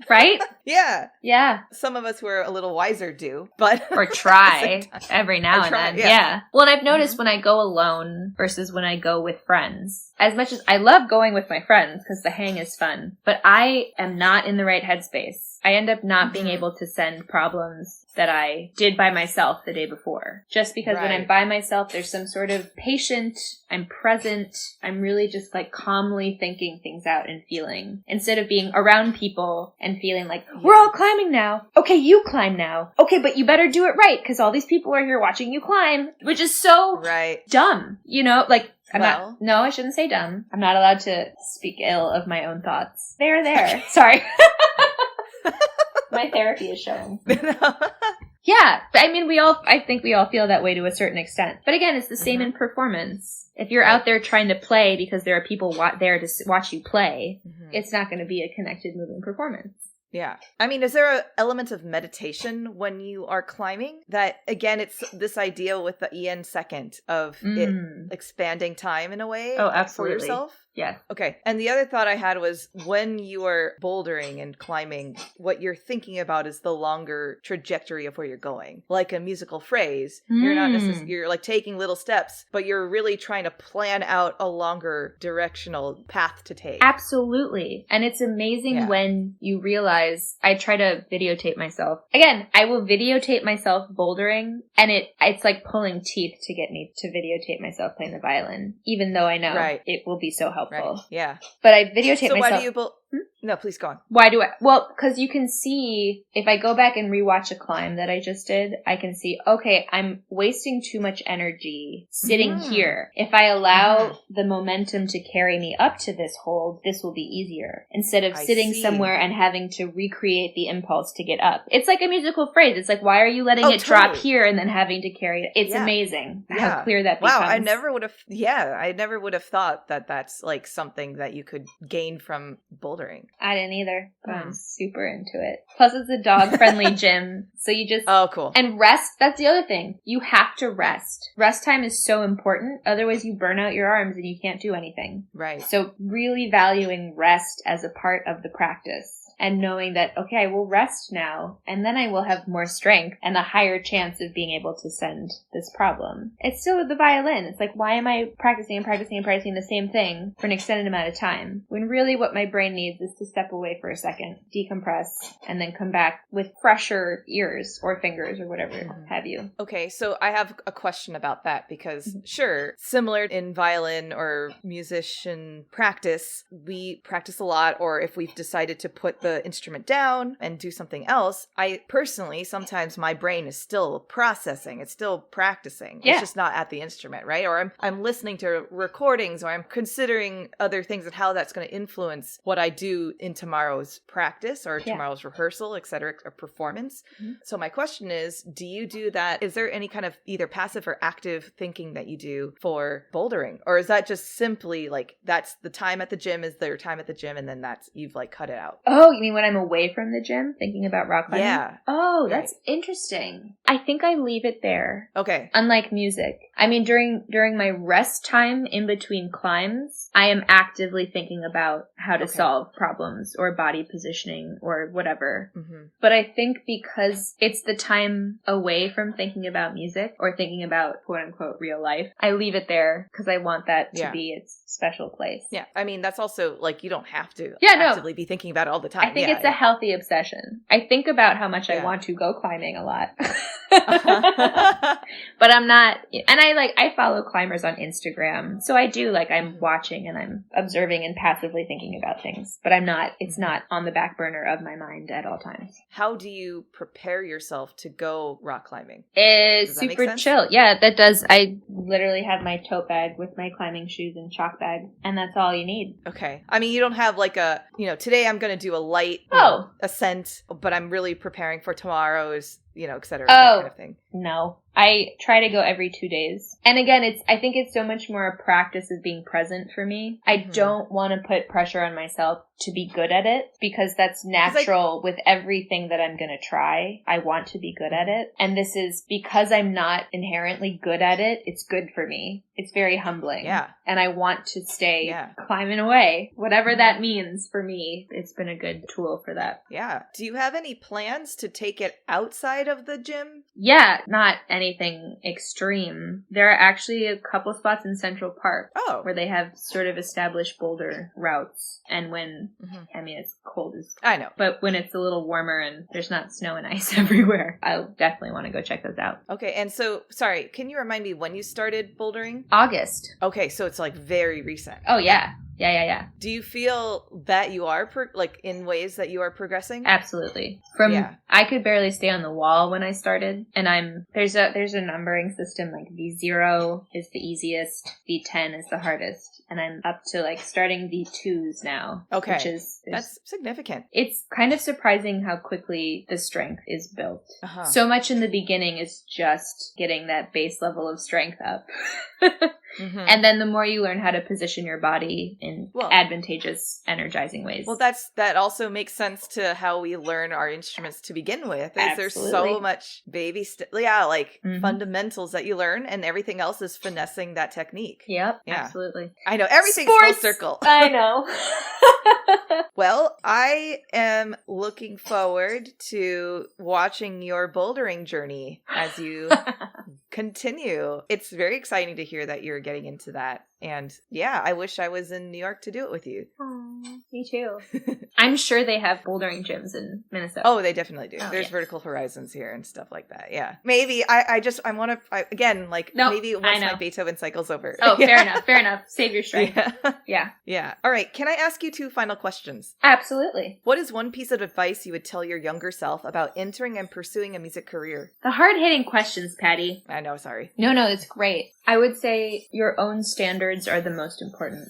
Right? Yeah. Yeah. Some of us who are a little wiser do, but... Or try every now and then. Yeah. Well, and I've noticed when I go alone versus when I go with friends, as much as I love going with my friends because the hang is fun, but I am not in the right headspace. I end up not being able to send problems that I did by myself the day before. Just because when I'm by myself, there's some sort of patient, I'm present, I'm really just like calmly thinking things out and feeling. Instead of being around people and feeling like, we're all climbing now. Okay, you climb now. Okay, but you better do it right because all these people are here watching you climb, which is so dumb. Like, no, I shouldn't say dumb. I'm not allowed to speak ill of my own thoughts. They're there. Sorry. My therapy is showing. Yeah, I mean, I think we all feel that way to a certain extent. But again, it's the same in performance. If you're out there trying to play because there are people there to watch you play, it's not going to be a connected, moving performance. Yeah. I mean, is there an element of meditation when you are climbing? That, again, it's this idea with the EN second of it expanding time in a way absolutely. for yourself? Yes. Okay. And the other thought I had was when you are bouldering and climbing, what you're thinking about is the longer trajectory of where you're going. Like a musical phrase, you're not necessarily, you're like taking little steps, but you're really trying to plan out a longer directional path to take. Absolutely. And it's amazing when you realize, I try to videotape myself. Again, I will videotape myself bouldering, and it's like pulling teeth to get me to videotape myself playing the violin, even though I know it will be so helpful. Right. Yeah. But I videotape myself. So why do you No, please go on. Why do I? Well, because you can see, if I go back and rewatch a climb that I just did, I can see, okay, I'm wasting too much energy sitting here. If I allow the momentum to carry me up to this hold, this will be easier. Instead of sitting somewhere and having to recreate the impulse to get up. It's like a musical phrase. It's like, why are you letting it drop here and then having to carry it? It's amazing how clear that becomes. Wow, I never would have thought that that's like something that you could gain from bouldering. I didn't either, but I'm super into it. Plus, it's a dog-friendly gym, so you just... Oh, cool. And rest, that's the other thing. You have to rest. Rest time is so important, otherwise you burn out your arms and you can't do anything. Right. So really valuing rest as a part of the practice. And knowing that, okay, I will rest now, and then I will have more strength and a higher chance of being able to send this problem. It's still with the violin. It's like, why am I practicing the same thing for an extended amount of time? When really what my brain needs is to step away for a second, decompress, and then come back with fresher ears or fingers or whatever have you. Okay, so I have a question about that because, sure, similar in violin or musician practice, we practice a lot, or if we've decided to put the instrument down and do something else, I personally, sometimes my brain is still processing. It's still practicing. Yeah. It's just not at the instrument, right? Or I'm listening to recordings, or I'm considering other things and how that's going to influence what I do in tomorrow's practice or tomorrow's rehearsal, et cetera, or performance. So my question is, do you do that? Is there any kind of either passive or active thinking that you do for bouldering? Or is that just simply like, that's the time at the gym is their time at the gym, and then you've like cut it out? Oh, you mean when I'm away from the gym, thinking about rock climbing? Yeah. Oh, that's interesting. I think I leave it there. Okay. Unlike music. I mean, during my rest time in between climbs, I am actively thinking about how to solve problems or body positioning or whatever. But I think because it's the time away from thinking about music or thinking about quote unquote real life, I leave it there because I want that to be its special place. Yeah. I mean, that's also like, you don't have to actively be thinking about it all the time. I think it's a healthy obsession. I think about how much I want to go climbing a lot. But I'm not, and I follow climbers on Instagram. So I do, I'm watching and I'm observing and passively thinking about things. But it's not on the back burner of my mind at all times. How do you prepare yourself to go rock climbing? It's super chill. Yeah, that does. I literally have my tote bag with my climbing shoes and chalk bag, and that's all you need. Okay. I mean, you don't have today I'm going to do a light ascent, but I'm really preparing for tomorrow's, et cetera, that kind of thing. No. I try to go every 2 days. And again, I think it's so much more a practice of being present for me. I don't want to put pressure on myself to be good at it because that's natural with everything that I'm going to try. I want to be good at it. And this is because I'm not inherently good at it. It's good for me. It's very humbling. Yeah. And I want to stay climbing away. Whatever that means for me, it's been a good tool for that. Yeah. Do you have any plans to take it outside of the gym? Yeah, not anything extreme. There are actually a couple spots in Central Park where they have sort of established boulder routes. And when, I mean, it's cold as... I know. But when it's a little warmer and there's not snow and ice everywhere, I'll definitely want to go check those out. Okay, and so, sorry, can you remind me when you started bouldering? August. Okay, so it's like very recent. Oh, yeah. Yeah. Do you feel that you are, in ways that you are progressing? Absolutely. I could barely stay on the wall when I started, and there's a numbering system, like V0 is the easiest, V10 is the hardest, and I'm up to, starting V2s now. Okay. Which that's significant. It's kind of surprising how quickly the strength is built. So much in the beginning is just getting that base level of strength up. And then the more you learn how to position your body in advantageous, energizing ways. Well, that also makes sense to how we learn our instruments to begin with. There's so much fundamentals that you learn, and everything else is finessing that technique. Yep, absolutely. I know, everything's full circle. I know. Well, I am looking forward to watching your bouldering journey as you continue. It's very exciting to hear that you're getting into that. And yeah, I wish I was in New York to do it with you. Aww, me too. I'm sure they have bouldering gyms in Minnesota. Oh, they definitely do. There's Vertical Horizons here and stuff like that. Yeah. Maybe I want to, again, maybe once my Beethoven cycle's over. Oh, fair enough. Save your strength. Yeah. All right. Can I ask you 2 final questions? Absolutely. What is one piece of advice you would tell your younger self about entering and pursuing a music career? The hard-hitting questions, Patty. I know, sorry. No, it's great. I would say your own standards are the most important.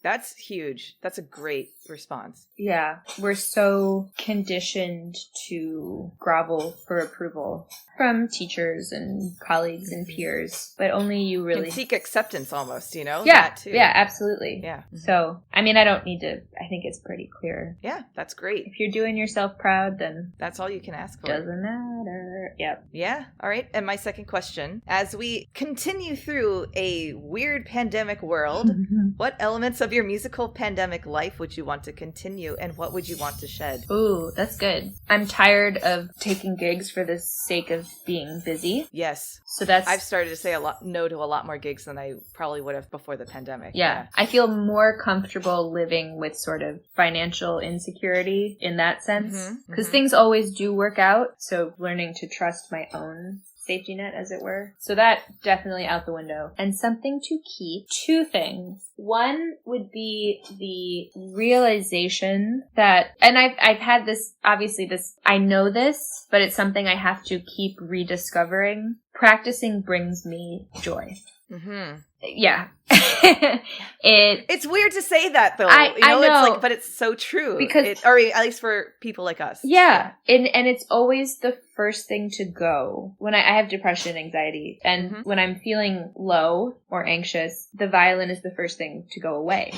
That's huge. That's a great response. Yeah. We're so conditioned to grovel for approval from teachers and colleagues and peers, but only you really... And seek acceptance almost, Yeah. That too. Yeah, absolutely. Yeah. So, I mean, I don't need to... I think it's pretty clear. Yeah, that's great. If you're doing yourself proud, then... That's all you can ask for. Doesn't matter. Yep. Yeah. All right. And my second question, as we continue through a weird pandemic world, what elements of your musical pandemic life would you want to continue, and what would you want to shed? Ooh, that's good. I'm tired of taking gigs for the sake of being busy. Yes. So I've started to say no to a lot more gigs than I probably would have before the pandemic. Yeah. I feel more comfortable living with sort of financial insecurity in that sense. Because things always do work out. So learning to trust my own safety net, as it were. So that definitely out the window. And something to keep. 2 things. One would be the realization that, and I've had this, obviously I know this, but it's something I have to keep rediscovering. Practicing brings me joy. Yeah. It's weird to say that, though. I know. But it's so true. Because, or at least for people like us. Yeah. And it's always the first thing to go. When I have depression and anxiety, and when I'm feeling low or anxious, the violin is the first thing to go away.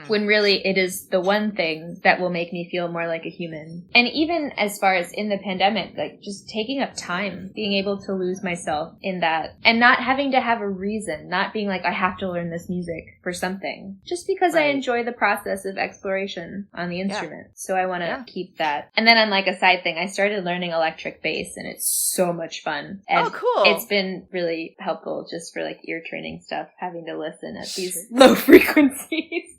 When really it is the one thing that will make me feel more like a human. And even as far as in the pandemic, like just taking up time, being able to lose myself in that, and not having to have a reason, not being like, I have to learn this music for something, just because I enjoy the process of exploration on the instrument. So I want to keep that. And then on like a side thing, I started learning electric bass, and it's so much fun. And cool. It's been really helpful just for like ear training stuff, having to listen at these low frequencies.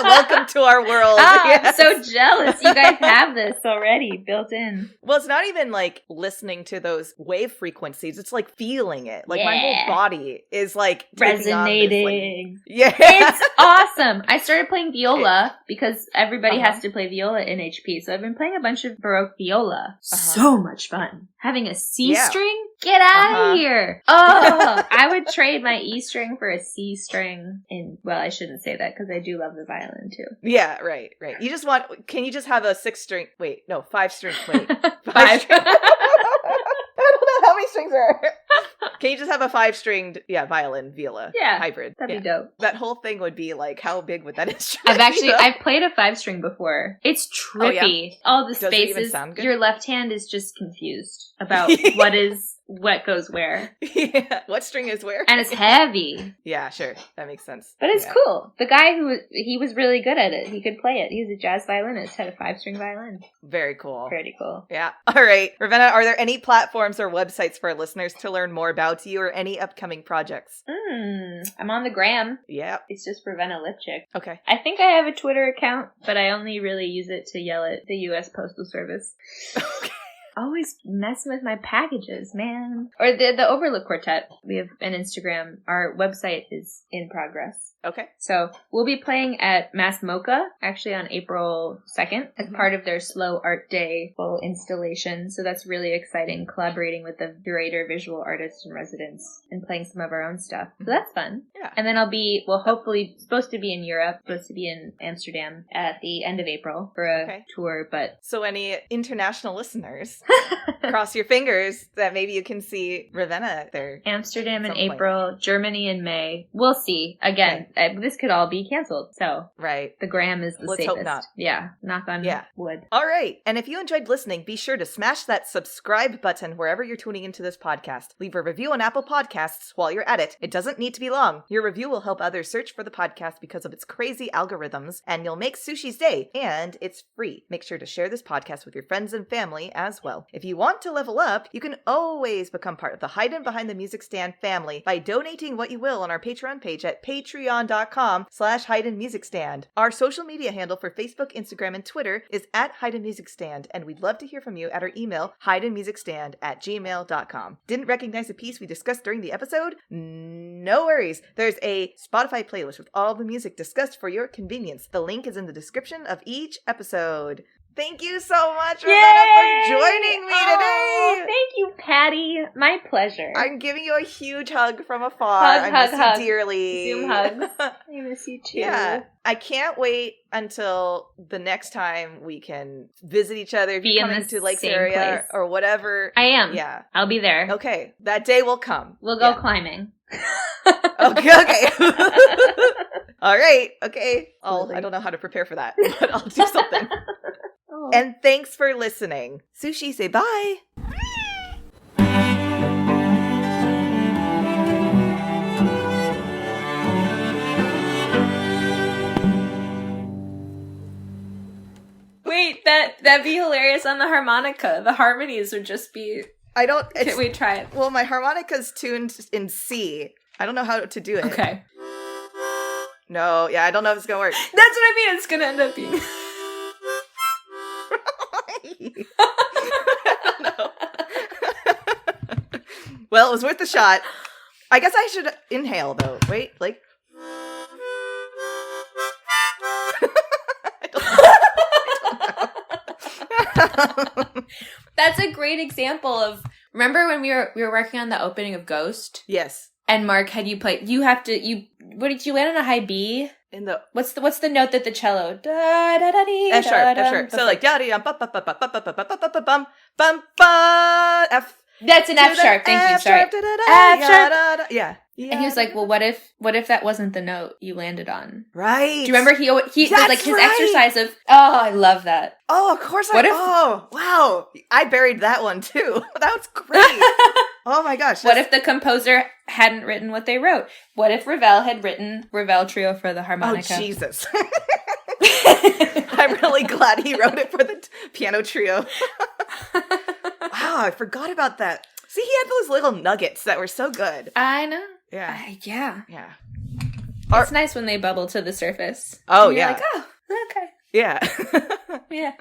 Welcome to our world. I'm so jealous. You guys have this already built in. Well, it's not even like listening to those wave frequencies. It's like feeling it. Like my whole body is like resonating. This, It's awesome. I started playing viola because everybody has to play viola in HP. So I've been playing a bunch of Baroque viola. So much fun. Having a C string? Get out of here. Oh, I would trade my E string for a C string. Well, I shouldn't say that because I do love the violin too. Yeah, right. Can you just have a 6-string? Wait, no, 5-string. Wait. 5. I don't know how many strings there are. Can you just have a 5-stringed, violin, viola hybrid? That'd be dope. That whole thing would be like, how big would that instrument I've played a 5-string before. It's trippy. All the spaces. Does it even sound good? Your left hand is just confused about what goes where. Yeah. What string is where? And it's heavy. Yeah, sure. That makes sense. But it's cool. The guy he was really good at it. He could play it. He was a jazz violinist, had a 5-string violin. Very cool. Pretty cool. Yeah. All right. Ravenna, are there any platforms or websites for our listeners to learn more about you or any upcoming projects? I'm on the gram. Yeah. It's just Ravenna Lipchik. Okay. I think I have a Twitter account, but I only really use it to yell at the U.S. Postal Service. Okay. Always messing with my packages, man. Or the Overlook Quartet. We have an Instagram. Our website is in progress. Okay. So we'll be playing at Mass MoCA, actually on April 2nd, as part of their Slow Art Day full installation. So that's really exciting, collaborating with the curator, visual artist in residence, and playing some of our own stuff. So that's fun. Yeah. And then I'll be, hopefully supposed to be in Europe, supposed to be in Amsterdam at the end of April for a tour, but... So any international listeners, cross your fingers that maybe you can see Ravenna there. Amsterdam in April, Germany in May. We'll see. Again, this could all be canceled, so the gram is the Let's safest. hope not. Yeah, knock on wood. All right, and if you enjoyed listening, be sure to smash that subscribe button wherever you're tuning into this podcast. Leave a review on Apple Podcasts while you're at it. It doesn't need to be long. Your review will help others search for the podcast because of its crazy algorithms, and you'll make Sushi's day, and it's free. Make sure to share this podcast with your friends and family as well. If you want to level up, you can always become part of the Haydn Behind the Music Stand family by donating what you will on our Patreon page at patreon.com/Haydn Music Stand. Our social media handle for Facebook, Instagram, and Twitter is at Haydn Music Stand, and we'd love to hear from you at our email, haydnmusicstand@gmail.com. Didn't recognize a piece we discussed during the episode? No worries. There's a Spotify playlist with all the music discussed for your convenience. The link is in the description of each episode. Thank you so much, Ravenna, for joining me today. Thank you, Patty. My pleasure. I'm giving you a huge hug from afar. I miss you dearly. Zoom hugs. I miss you too. Yeah. I can't wait until the next time we can visit each other. If you're coming to Lakes area place. Or whatever. I am. Yeah. I'll be there. Okay. That day will come. We'll go climbing. Okay. All right. Okay. I don't know how to prepare for that, but I'll do something. And thanks for listening. Sushi, say bye. Wait, that'd be hilarious on the harmonica. The harmonies would just be... Can we try it? Well, my harmonica's tuned in C. I don't know how to do it. Okay. No, I don't know if it's gonna work. That's what I mean. It's gonna end up being... No. Well, it was worth a shot. I guess I should inhale, though. Wait, like... That's a great example of... Remember when we were working on the opening of Ghost? Yes. And Mark had you play... What did you land on a high B? In the... What's the note that the cello... F sharp. So like... F. That's an F sharp. Thank you. Sorry. F sharp. Yeah. And he was like, well, what if that wasn't the note you landed on? Right. Do you remember he like his exercise of, I love that. Oh, of course wow. I buried that one too. That was great. Oh my gosh. What if the composer hadn't written what they wrote? What if Ravel had written Ravel Trio for the harmonica? Oh, Jesus. I'm really glad he wrote it for the piano trio. Wow, I forgot about that. See, he had those little nuggets that were so good. I know. Yeah. Yeah. It's nice when they bubble to the surface. Oh, and you're yeah. like, oh, okay. Yeah. Yeah.